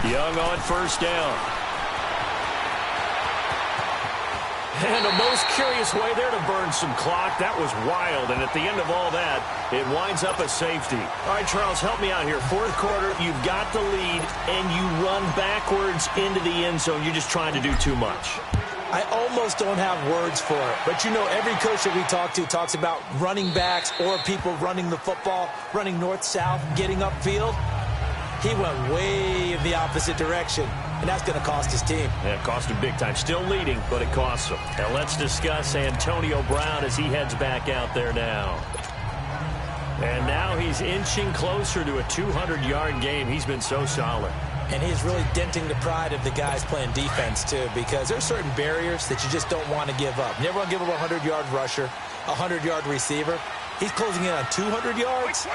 Young on first down. And a most curious way there to burn some clock. That was wild. And at the end of all that, it winds up a safety. All right, Charles, help me out here. Fourth quarter, you've got the lead, and you run backwards into the end zone. You're just trying to do too much. I almost don't have words for it. But, you know, every coach that we talk to talks about running backs or people running the football, running north-south, getting upfield. He went way in the opposite direction, and that's going to cost his team. Yeah, it cost him big time. Still leading, but it costs him. Now let's discuss Antonio Brown as he heads back out there now. And now he's inching closer to a 200-yard game. He's been so solid. And he's really denting the pride of the guys playing defense, too, because there's certain barriers that you just don't want to give up. Never want to give up a 100-yard rusher, a 100-yard receiver. He's closing in on 200 yards.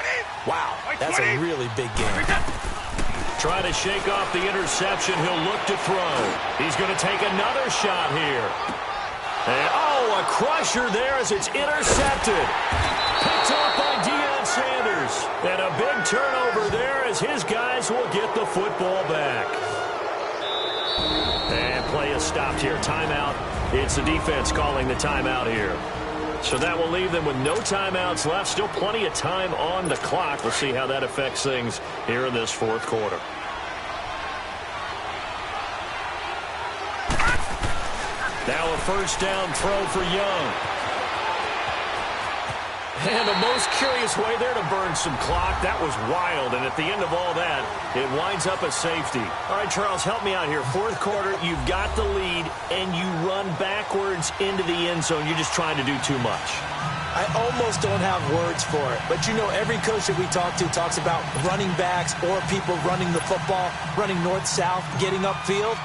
Wow, that's a really big game. Trying to shake off the interception. He'll look to throw. He's going to take another shot here. And, oh, a crusher there as it's intercepted. Picked off by Deion Sanders. And a big turnover there as his guys will get the football back. And play is stopped here. Timeout. It's the defense calling the timeout here. So that will leave them with no timeouts left. Still plenty of time on the clock. We'll see how that affects things here in this fourth quarter. Now a first down throw for Young. And a most curious way there to burn some clock. That was wild. And at the end of all that, it winds up a safety. All right, Charles, help me out here. Fourth quarter, you've got the lead, and you run backwards into the end zone. You're just trying to do too much. I almost don't have words for it. But, you know, every coach that we talk to talks about running backs or people running the football, running north-south, getting upfield.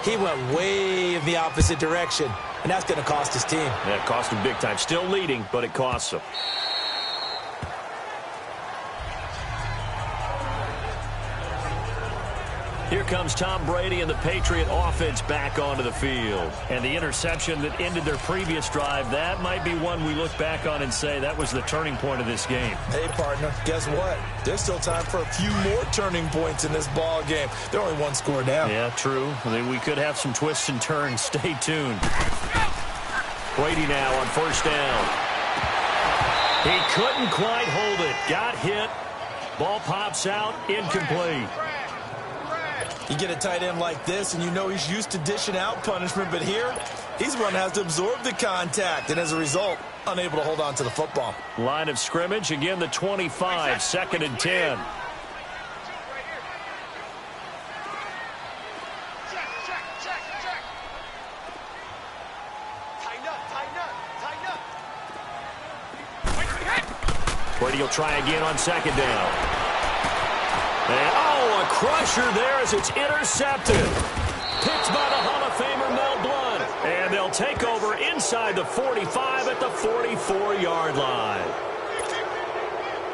He went way in the opposite direction. And that's going to cost his team. Yeah, it cost him big time. Still leading, but it costs him. Here comes Tom Brady and the Patriot offense back onto the field. And the interception that ended their previous drive, that might be one we look back on and say that was the turning point of this game. Hey, partner, guess what? There's still time for a few more turning points in this ball game. They're only one score down. Yeah, true. I mean, we could have some twists and turns. Stay tuned. Brady now on first down. He couldn't quite hold it. Got hit. Ball pops out. Incomplete. You get a tight end like this, and you know he's used to dishing out punishment, but here, he's the one that has to absorb the contact, and as a result, unable to hold on to the football. Line of scrimmage, again the 25, second and 10. Brady will try again on second down. And, oh, a crusher there as it's intercepted. Picked by the Hall of Famer Mel And they'll take over inside the 45 at the 44-yard line.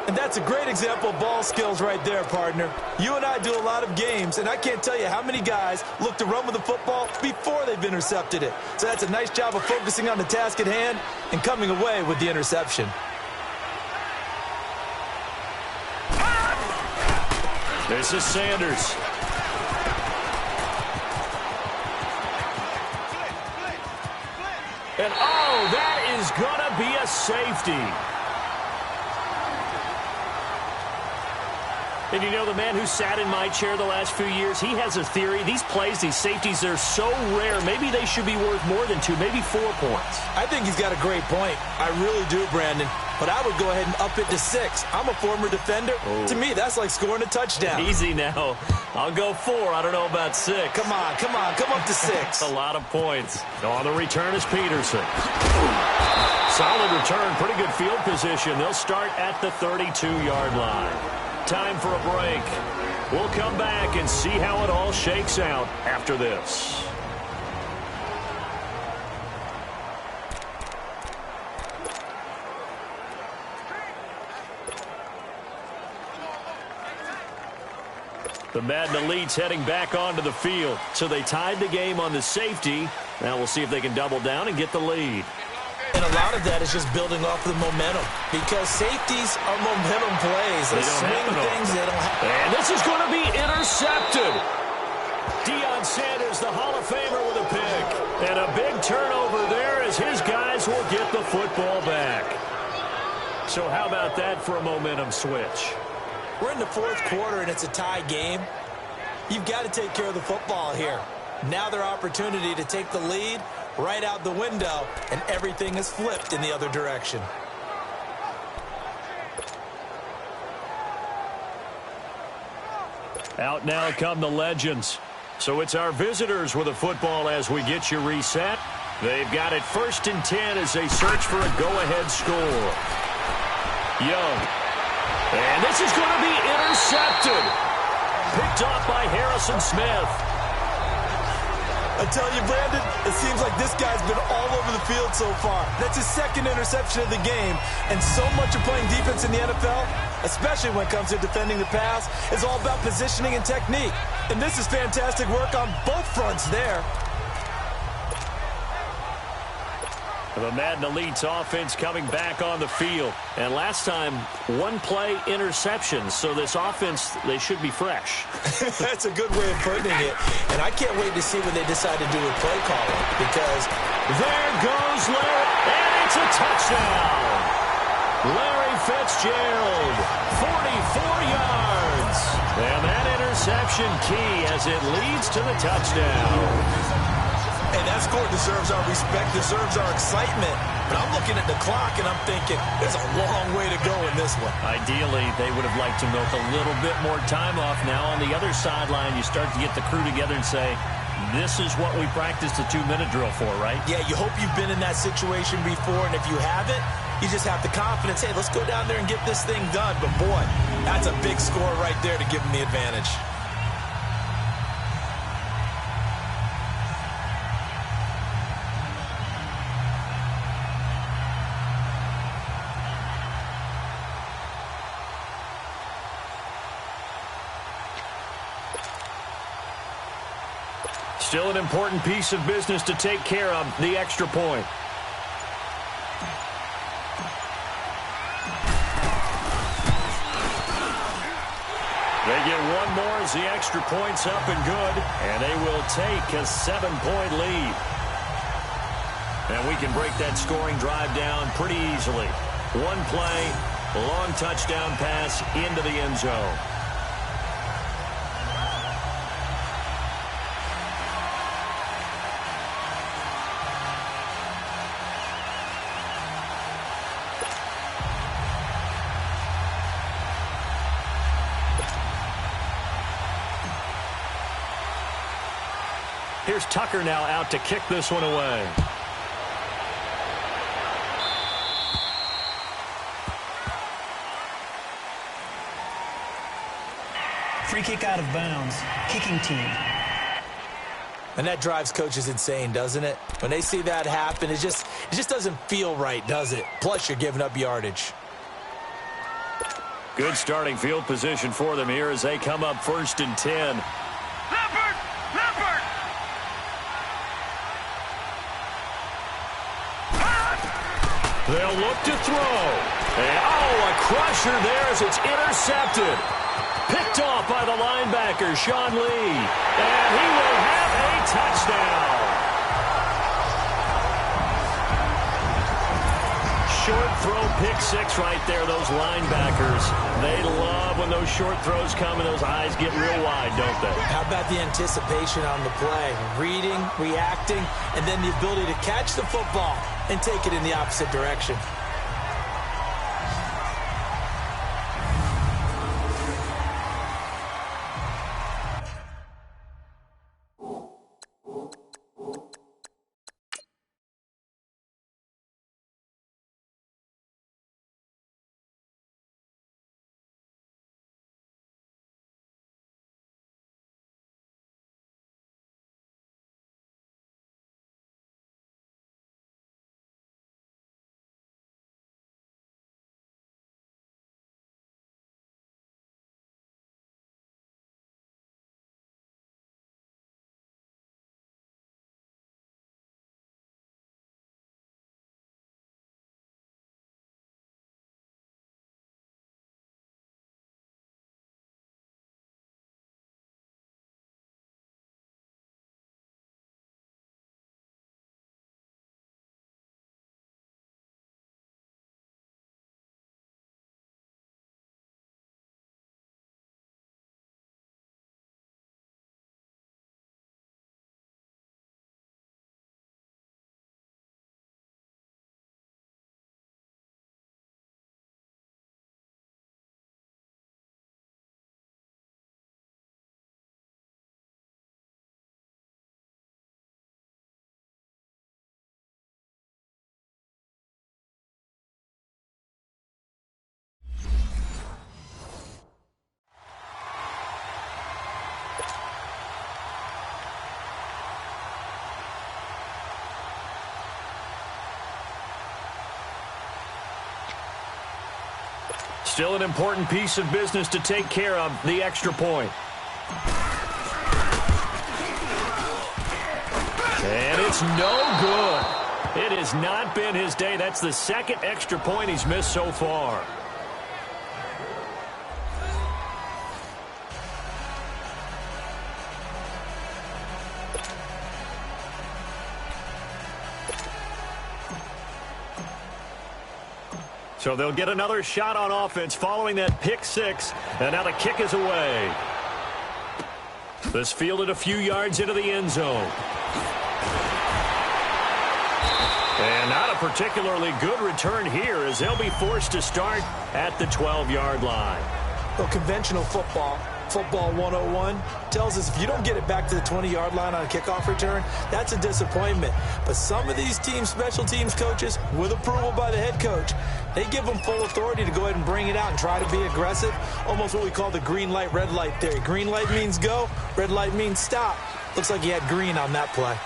And that's a great example of ball skills right there, partner. You and I do a lot of games, and I can't tell you how many guys look to run with the football before they've intercepted it. So that's a nice job of focusing on the task at hand and coming away with the interception. This is Sanders. And, oh, that is going to be a safety. And you know, the man who sat in my chair the last few years, he has a theory. These plays, these safeties, they're so rare. Maybe they should be worth more than 2, maybe 4 points. I think he's got a great point. I really do, Brandon. But I would go ahead and up it to 6. I'm a former defender. Oh. To me, that's like scoring a touchdown. Easy now. I'll go 4. I don't know about 6. Come on. Come up to 6. A lot of points. On the return is Peterson. Solid return. Pretty good field position. They'll start at the 32-yard line. Time for a break. We'll come back and see how it all shakes out after this. The Madden Elites heading back onto the field. So they tied the game on the safety. Now we'll see if they can double down and get the lead. And a lot of that is just building off the momentum, because safeties are momentum plays. They swing things they don't have. And this is going to be intercepted. Deion Sanders, the Hall of Famer, with a pick. And a big turnover there as his guys will get the football back. So how about that for a momentum switch? We're in the 4th quarter, and it's a tie game. You've got to take care of the football here. Now their opportunity to take the lead right out the window, and everything is flipped in the other direction. Out now come the legends. So it's our visitors with a football as we get you reset. They've got it 1st and 10 as they search for a go-ahead score. Young. And this is going to be intercepted. Picked off by Harrison Smith. I tell you, Brandon, it seems like this guy's been all over the field so far. That's his 2nd interception of the game. And so much of playing defense in the NFL, especially when it comes to defending the pass, is all about positioning and technique. And this is fantastic work on both fronts there. The Madden Elites offense coming back on the field. And last time, 1-play interception. So this offense, they should be fresh. That's a good way of putting it. And I can't wait to see what they decide to do with play calling. Because there goes Larry. And it's a touchdown. Larry Fitzgerald, 44 yards. And that interception key as it leads to the touchdown. And that score deserves our respect, deserves our excitement. But I'm looking at the clock, and I'm thinking, there's a long way to go in this one. Ideally, they would have liked to milk a little bit more time off. Now on the other sideline, you start to get the crew together and say, this is what we practiced the 2-minute drill for, right? Yeah, you hope you've been in that situation before, and if you haven't, you just have the confidence, hey, let's go down there and get this thing done. But, boy, that's a big score right there to give them the advantage. Still an important piece of business to take care of, the extra point. They get one more as the extra point's up and good, and they will take a 7-point lead. And we can break that scoring drive down pretty easily. 1 play, long touchdown pass into the end zone. Here's Tucker now out to kick this one away. Free kick out of bounds. Kicking team. And that drives coaches insane, doesn't it? When they see that happen, it just doesn't feel right, does it? Plus, you're giving up yardage. Good starting field position for them here as they come up 1st and 10. Leopard! Leopard! They'll look to throw. And, a crusher there as it's intercepted. Picked off by the linebacker, Sean Lee. And he will have a touchdown. Short throw, pick six right there, those linebackers. They love when those short throws come and those eyes get real wide, don't they? How about the anticipation on the play? Reading, reacting, and then the ability to catch the football and take it in the opposite direction. Still an important piece of business to take care of, the extra point. And it's no good. It has not been his day. That's the second extra point he's missed so far. So they'll get another shot on offense following that pick six. And now the kick is away. This fielded a few yards into the end zone. And not a particularly good return here as they'll be forced to start at the 12-yard line. Well, conventional football 101, tells us if you don't get it back to the 20-yard line on a kickoff return, that's a disappointment. But some of these teams, special teams coaches, with approval by the head coach, they give them full authority to go ahead and bring it out and try to be aggressive, almost what we call the green light, red light theory. Green light means go, red light means stop. Looks like he had green on that play.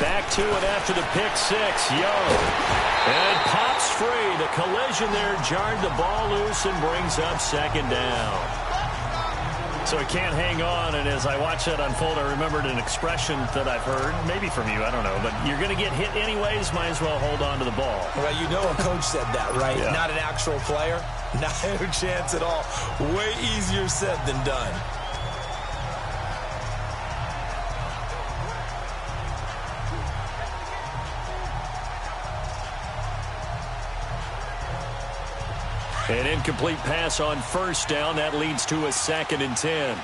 Back to it after the pick six. Young. And pops free. The collision there jarred the ball loose and brings up second down. So he can't hang on, and as I watch that unfold, I remembered an expression that I've heard, maybe from you, I don't know, but you're going to get hit anyways, might as well hold on to the ball. Well, you know a coach said that, right? Yeah. Not an actual player. Not a chance at all. Way easier said than done. An incomplete pass on first down. That leads to a 2nd and 10.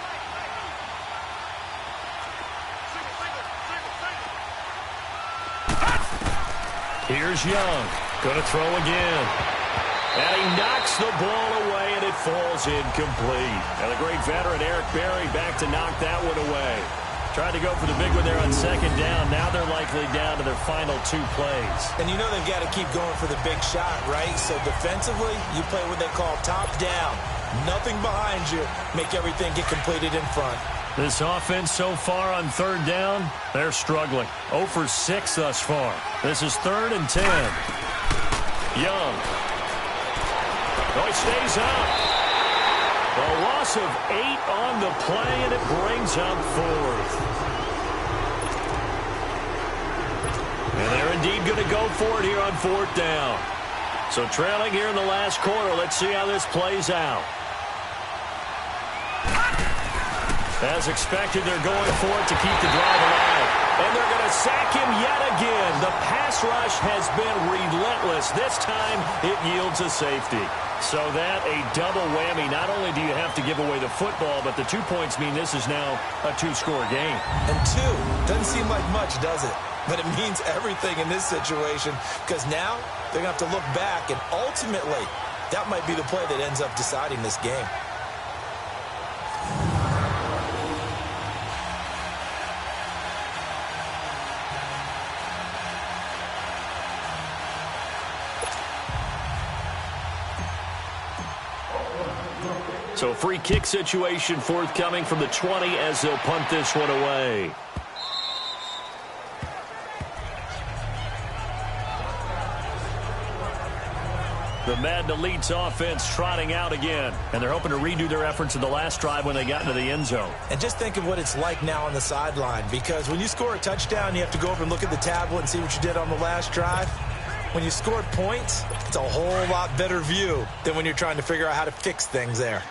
Here's Young. Going to throw again. And he knocks the ball away, and it falls incomplete. And the great veteran Eric Berry back to knock that one away. Tried to go for the big one there on second down. Now they're likely down to their final 2 plays. And you know they've got to keep going for the big shot, right? So defensively, you play what they call top down. Nothing behind you. Make everything get completed in front. This offense so far on third down, they're struggling. 0 for 6 thus far. This is 3rd and 10. Young. Oh, he stays up. A loss of 8 on the play, and it brings up 4th. And they're indeed going to go for it here on 4th down. So trailing here in the last quarter. Let's see how this plays out. As expected, they're going for it to keep the drive alive. And they're going to sack him yet again. The pass rush has been relentless. This time, it yields a safety. So that a double whammy. Not only do you have to give away the football, but the 2 points mean this is now a 2-score game. And 2 doesn't seem like much, does it? But it means everything in this situation, because now they're going to have to look back, and ultimately, that might be the play that ends up deciding this game. So free kick situation forthcoming from the 20 as they'll punt this one away. The Madden Elites offense trotting out again, and they're hoping to redo their efforts in the last drive when they got into the end zone. And just think of what it's like now on the sideline, because when you score a touchdown, you have to go over and look at the tablet and see what you did on the last drive. When you scored points, it's a whole lot better view than when you're trying to figure out how to fix things there.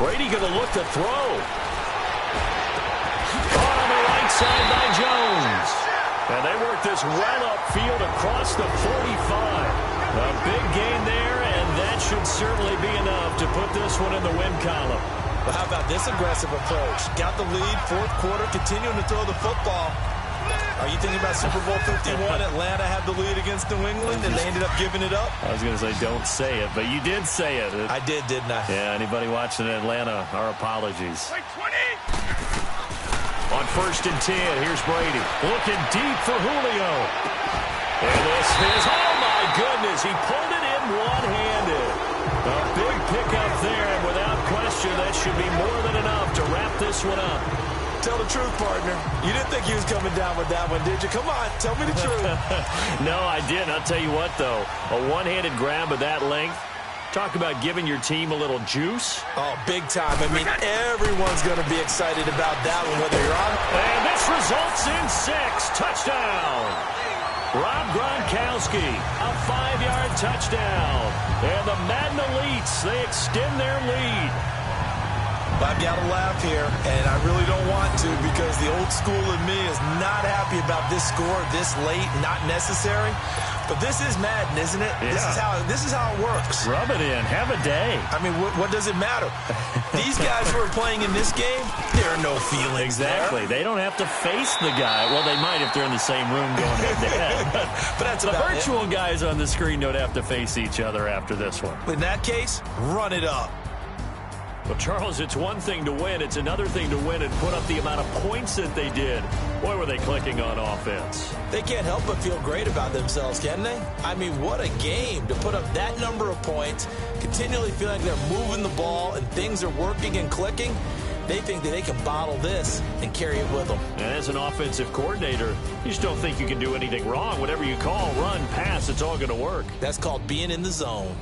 Brady going to look to throw. Caught on the right side by Jones. And they work this well upfield across the 45. A big gain there, and that should certainly be enough to put this one in the win column. But how about this aggressive approach? Got the lead, 4th quarter, continuing to throw the football. Are you thinking about Super Bowl 51? Atlanta had the lead against New England, and they ended up giving it up? I was going to say, don't say it, but you did say it. I did, didn't I? Yeah, anybody watching in Atlanta, our apologies. On 1st and 10, here's Brady. Looking deep for Julio. And this is, oh my goodness, he pulled it in one-handed. A big pickup there, and without question, that should be more than enough to wrap this one up. Tell the truth, partner. You didn't think he was coming down with that one, did you? Come on, tell me the truth. No, I didn't. I'll tell you what, though. A one-handed grab of that length. Talk about giving your team a little juice. Oh, big time. I mean, everyone's going to be excited about that one, whether you're on. And this results in 6. Touchdown. Rob Gronkowski, a 5-yard touchdown. And the Madden Elites, they extend their lead. I've got to laugh here, and I really don't want to, because the old school in me is not happy about this score this late, not necessary. But this is Madden, isn't it? Yeah. This is how it works. Rub it in. Have a day. I mean, what does it matter? These guys who are playing in this game, there are no feelings. Exactly. There. They don't have to face the guy. Well, they might if they're in the same room going head-to-head. But that's the about virtual guys on the screen don't have to face each other after this one. In that case, run it up. Well, Charles, it's one thing to win. It's another thing to win and put up the amount of points that they did. Boy, were they clicking on offense. They can't help but feel great about themselves, can they? I mean, what a game to put up that number of points, continually feeling like they're moving the ball and things are working and clicking. They think that they can bottle this and carry it with them. And as an offensive coordinator, you just don't think you can do anything wrong. Whatever you call, run, pass, it's all going to work. That's called being in the zone.